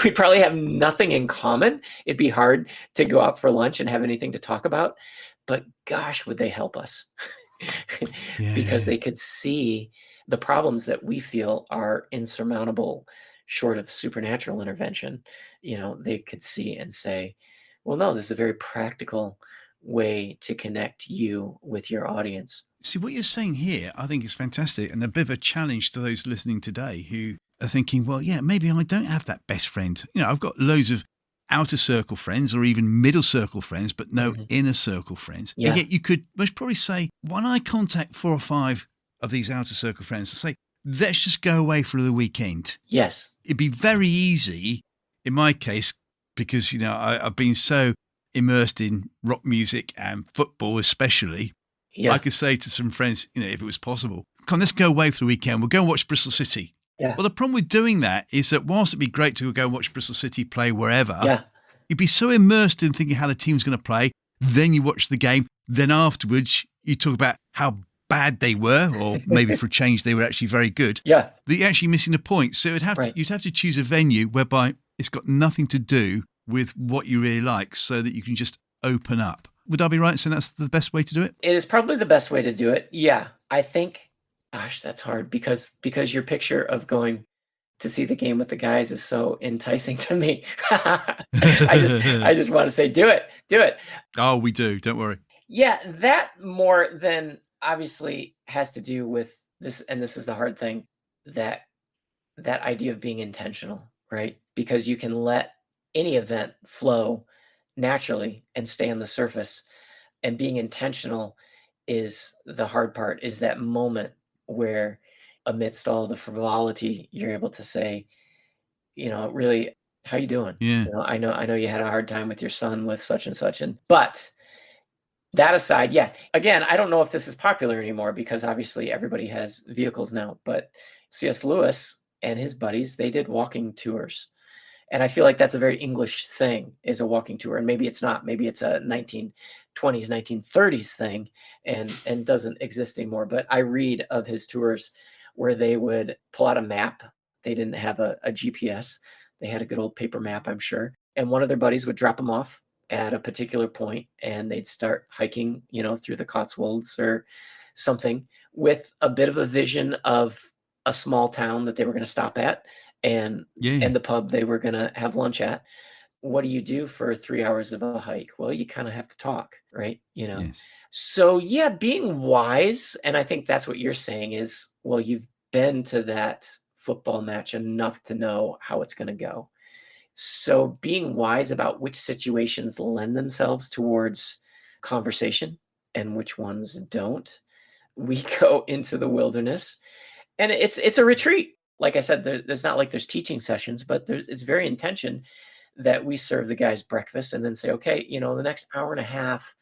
We'd probably have nothing in common. It'd be hard to go out for lunch and have anything to talk about, but gosh, would they help us? Because they could see the problems that we feel are insurmountable short of supernatural intervention. They could see and say, well, no, there's a very practical way to connect you with your audience. See, what you're saying here, I think is fantastic, and a bit of a challenge to those listening today who are thinking, well, yeah, maybe I don't have that best friend. I've got loads of outer circle friends or even middle circle friends, but no inner circle friends. Yeah. And yet you could most probably say, why don't I contact 4 or 5 of these outer circle friends and say, let's just go away for the weekend. Yes. It'd be very easy in my case, because, I've been so immersed in rock music and football especially. Yeah. I could say to some friends, if it was possible, come on, let's go away for the weekend. We'll go and watch Bristol City. Yeah. Well, the problem with doing that is that whilst it'd be great to go and watch Bristol City play wherever, Yeah. you'd be so immersed in thinking how the team's going to play. Then you watch the game. Then afterwards, you talk about how bad they were, or maybe for a change, they were actually very good. Yeah. That you're actually missing the point. So you'd have to choose a venue whereby it's got nothing to do with what you really like, so that you can just open up. Would I be right in saying that's the best way to do it? It is probably the best way to do it. Yeah. I think, gosh, that's hard because your picture of going to see the game with the guys is so enticing to me. I just want to say, do it. Oh, we do. Don't worry. Yeah, that more than obviously has to do with this, and this is the hard thing, that idea of being intentional, right? Because you can let any event flow naturally and stay on the surface. And being intentional is the hard part, is that moment where amidst all the frivolity, you're able to say, really, how you doing? Yeah. I know you had a hard time with your son with such and such, but that aside, yeah. Again, I don't know if this is popular anymore because obviously everybody has vehicles now, but C.S. Lewis and his buddies, they did walking tours. And I feel like that's a very English thing, is a walking tour. And maybe it's not. Maybe it's a 1920s, 1930s thing and doesn't exist anymore. But I read of his tours where they would pull out a map. They didn't have a GPS. They had a good old paper map, I'm sure. And one of their buddies would drop them off at a particular point, and they'd start hiking, through the Cotswolds or something, with a bit of a vision of a small town that they were going to stop at and the pub they were going to have lunch at. What do you do for 3 hours of a hike? Well, you kind of have to talk, right? Yes. So yeah, being wise. And I think that's what you're saying is, well, you've been to that football match enough to know how it's going to go. So being wise about which situations lend themselves towards conversation and which ones don't. We go into the wilderness, and it's a retreat. Like I said, there's not like there's teaching sessions, but it's very intention that we serve the guys breakfast and then say, okay, the next hour and a half,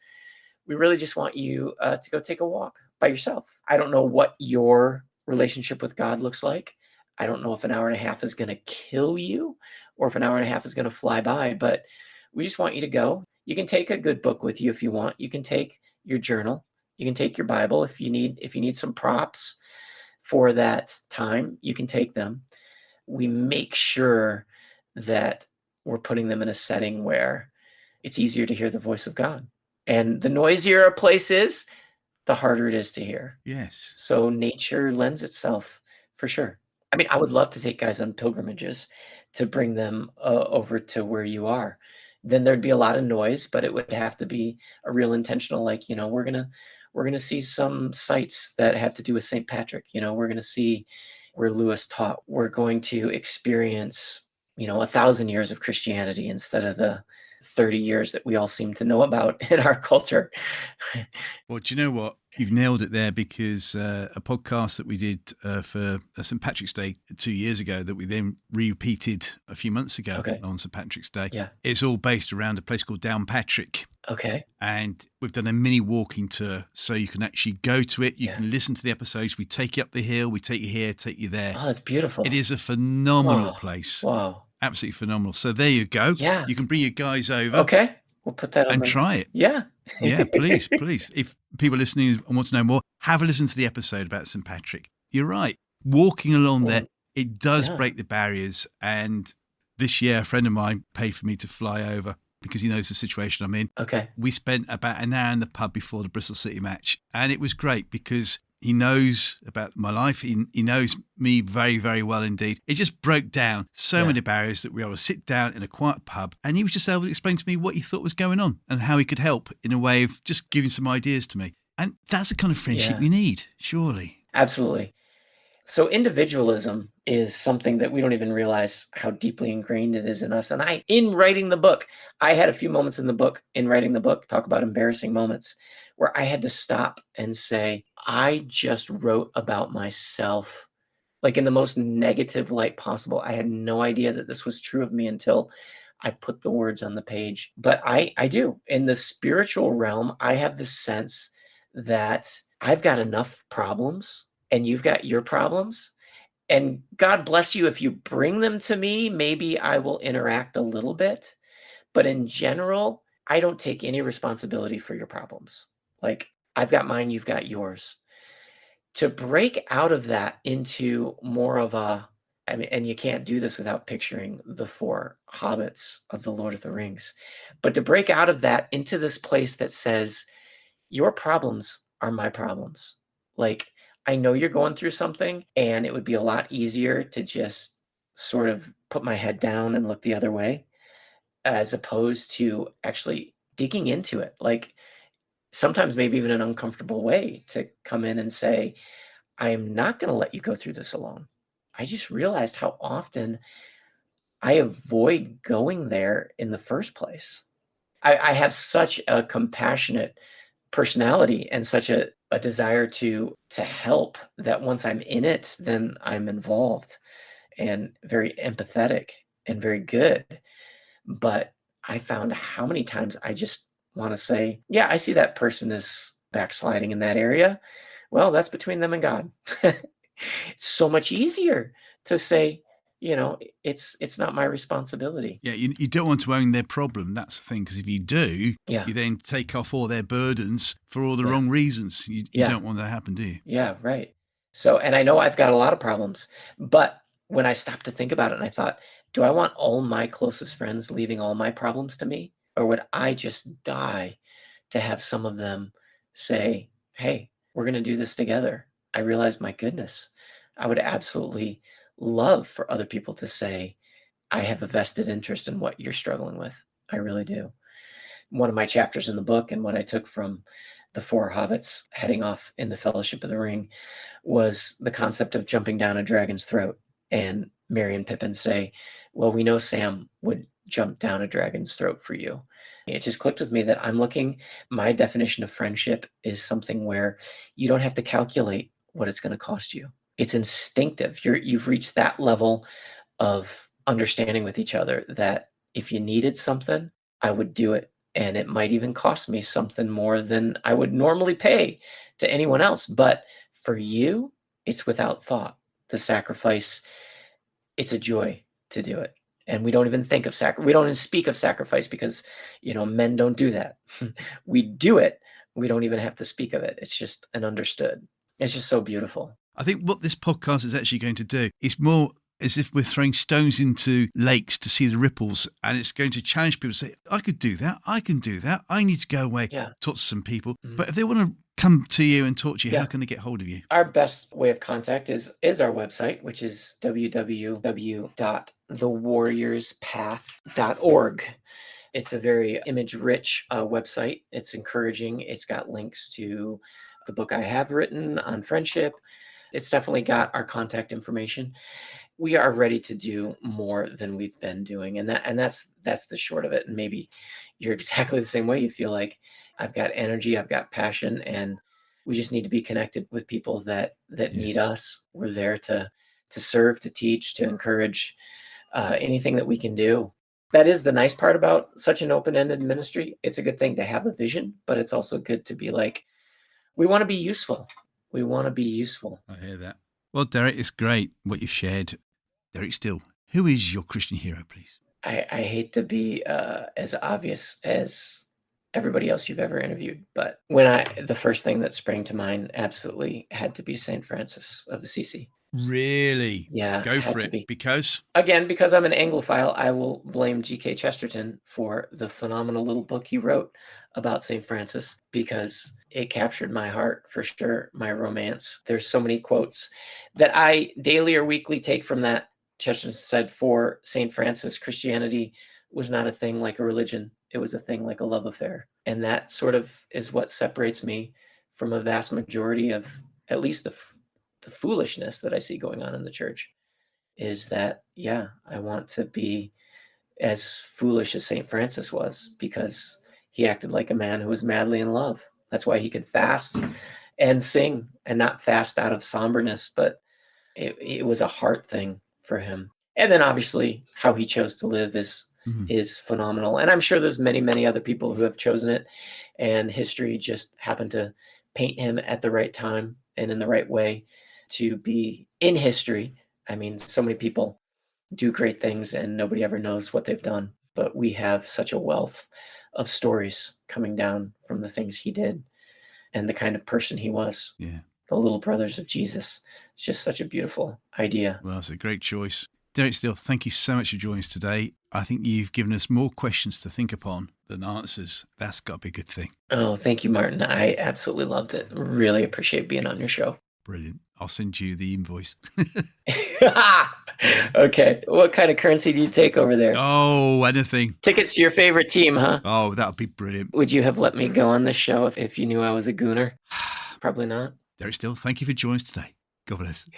we really just want you to go take a walk by yourself. I don't know what your relationship with God looks like. I don't know if an hour and a half is going to kill you or if an hour and a half is going to fly by, but we just want you to go. You can take a good book with you if you want. You can take your journal. You can take your Bible if you need some props for that time, you can take them. We make sure that we're putting them in a setting where it's easier to hear the voice of God. And the noisier a place is, the harder it is to hear. Yes. So nature lends itself for sure. I mean, I would love to take guys on pilgrimages to bring them over to where you are. Then there'd be a lot of noise, but it would have to be a real intentional, like, we're going to see some sites that have to do with St. Patrick. We're going to see where Lewis taught. We're going to experience, 1,000 years of Christianity instead of the 30 years that we all seem to know about in our culture. Well, do you know what? You've nailed it there, because a podcast that we did for St. Patrick's Day 2 years ago that we then repeated a few months ago on St. Patrick's Day, it's all based around a place called Downpatrick. Okay. And we've done a mini walking tour, so you can actually go to it. You can listen to the episodes. We take you up the hill. We take you here, take you there. Oh, that's beautiful. It is a phenomenal place. Wow. Absolutely phenomenal. So there you go. Yeah. You can bring your guys over. Okay. We'll put that on and try it. Yeah. Yeah, please. If people listening want to know more, have a listen to the episode about St. Patrick. You're right. Walking along there, it does break the barriers. And this year, a friend of mine paid for me to fly over because he knows the situation I'm in. Okay. We spent about an hour in the pub before the Bristol City match. And it was great because he knows about my life. He knows me very, very well indeed. It just broke down so many barriers that we were able to sit down in a quiet pub, and he was just able to explain to me what he thought was going on and how he could help in a way of just giving some ideas to me. And that's the kind of friendship you need, surely. Absolutely. So individualism is something that we don't even realize how deeply ingrained it is in us. And in writing the book, I had a few moments in writing the book, talk about embarrassing moments, where I had to stop and say, I just wrote about myself like in the most negative light possible. I had no idea that this was true of me until I put the words on the page. But I do. In the spiritual realm, I have the sense that I've got enough problems and you've got your problems. And God bless you if you bring them to me. Maybe I will interact a little bit. But in general, I don't take any responsibility for your problems. Like, I've got mine, you've got yours. To break out of that into more of a, I mean, and you can't do this without picturing the four hobbits of the Lord of the Rings, but to break out of that into this place that says, your problems are my problems. Like, I know you're going through something, and it would be a lot easier to just sort of put my head down and look the other way, as opposed to actually digging into it. Like, sometimes maybe even an uncomfortable way to come in and say, I am not going to let you go through this alone. I just realized how often I avoid going there in the first place. I have such a compassionate personality and such a desire to help that once I'm in it, then I'm involved and very empathetic and very good. But I found how many times I just want to say, yeah, I see that person is backsliding in that area. Well, that's between them and God. It's so much easier to say, it's not my responsibility. Yeah, you don't want to own their problem. That's the thing, because if you do, Yeah. you then take off all their burdens for all the Yeah. wrong reasons. You Yeah. don't want that to happen, do you? Yeah, right. So, and I know I've got a lot of problems, but when I stopped to think about it and I thought, do I want all my closest friends leaving all my problems to me? Or would I just die to have some of them say, hey, we're going to do this together? I realized, my goodness, I would absolutely love for other people to say, I have a vested interest in what you're struggling with. I really do. One of my chapters in the book, and what I took from the four hobbits heading off in the Fellowship of the Ring, was the concept of jumping down a dragon's throat. And Merry and Pippin say, well, we know Sam would jump down a dragon's throat for you. It just clicked with me that my definition of friendship is something where you don't have to calculate what it's going to cost you. It's instinctive. You've reached that level of understanding with each other that if you needed something, I would do it. And it might even cost me something more than I would normally pay to anyone else. But for you, it's without thought. The sacrifice, it's a joy to do it. And we don't even think of we don't even speak of sacrifice because, men don't do that. We do it. We don't even have to speak of it. It's just an understood. It's just so beautiful. I think what this podcast is actually going to do is more as if we're throwing stones into lakes to see the ripples, and it's going to challenge people to say, I could do that. I can do that. I need to go away, talk to some people. Mhm. But if they want to come to you and talk to you, Yeah. how can they get hold of you? Our best way of contact is our website, which is www.thewarriorspath.org. It's a very image-rich website. It's encouraging. It's got links to the book I have written on friendship. It's definitely got our contact information. We are ready to do more than we've been doing, and that's the short of it. And maybe you're exactly the same way. You feel like I've got energy, I've got passion, and we just need to be connected with people that need us. We're there to serve, to teach, to encourage, anything that we can do. That is the nice part about such an open-ended ministry. It's a good thing to have a vision, but it's also good to be like, we want to be useful. We want to be useful. I hear that. Well, Derrick, it's great what you've shared. Derrick Steele, who is your Christian hero, please? I hate to be as obvious as everybody else you've ever interviewed, but the first thing that sprang to mind absolutely had to be St. Francis of Assisi. Really? Yeah, Go had for to it. be. Because? Again, because I'm an Anglophile, I will blame G.K. Chesterton for the phenomenal little book he wrote about St. Francis, because it captured my heart for sure, my romance. There's so many quotes that I daily or weekly take from that. Chesterton said, for St. Francis, Christianity was not a thing like a religion. It was a thing like a love affair. And that sort of is what separates me from a vast majority of at least the foolishness that I see going on in the church. Is that, I want to be as foolish as St. Francis was, because he acted like a man who was madly in love. That's why he could fast and sing, and not fast out of somberness, but It was a heart thing for him. And then obviously how he chose to live is phenomenal. And I'm sure there's many, many other people who have chosen it, and history just happened to paint him at the right time and in the right way to be in history. I mean, so many people do great things and nobody ever knows what they've done, but we have such a wealth of stories coming down from the things he did and the kind of person he was. Yeah. The little brothers of Jesus. It's just such a beautiful idea. Well, it's a great choice. Derrick Steele, thank you so much for joining us today. I think you've given us more questions to think upon than answers. That's got to be a good thing. Oh, thank you, Martin. I absolutely loved it. Really appreciate being on your show. Brilliant. I'll send you the invoice. Okay. What kind of currency do you take over there? Oh, anything. Tickets to your favorite team, huh? Oh, that would be brilliant. Would you have let me go on this show if you knew I was a gooner? Probably not. Derrick Steele, thank you for joining us today. God bless.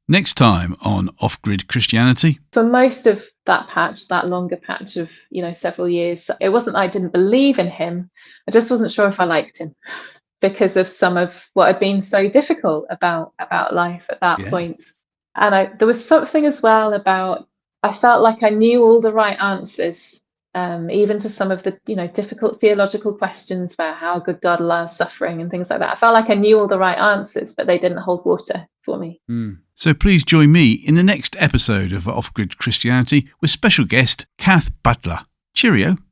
Next time on Off-Grid Christianity. For most of that patch, that longer patch of, several years, it wasn't that I didn't believe in him. I just wasn't sure if I liked him because of some of what had been so difficult about life at that point. And there was something as well about, I felt like I knew all the right answers, even to some of the, difficult theological questions about how good God allows suffering and things like that. I felt like I knew all the right answers, but they didn't hold water for me. So please join me in the next episode of Off-Grid Christianity with special guest Kath Butler. Cheerio.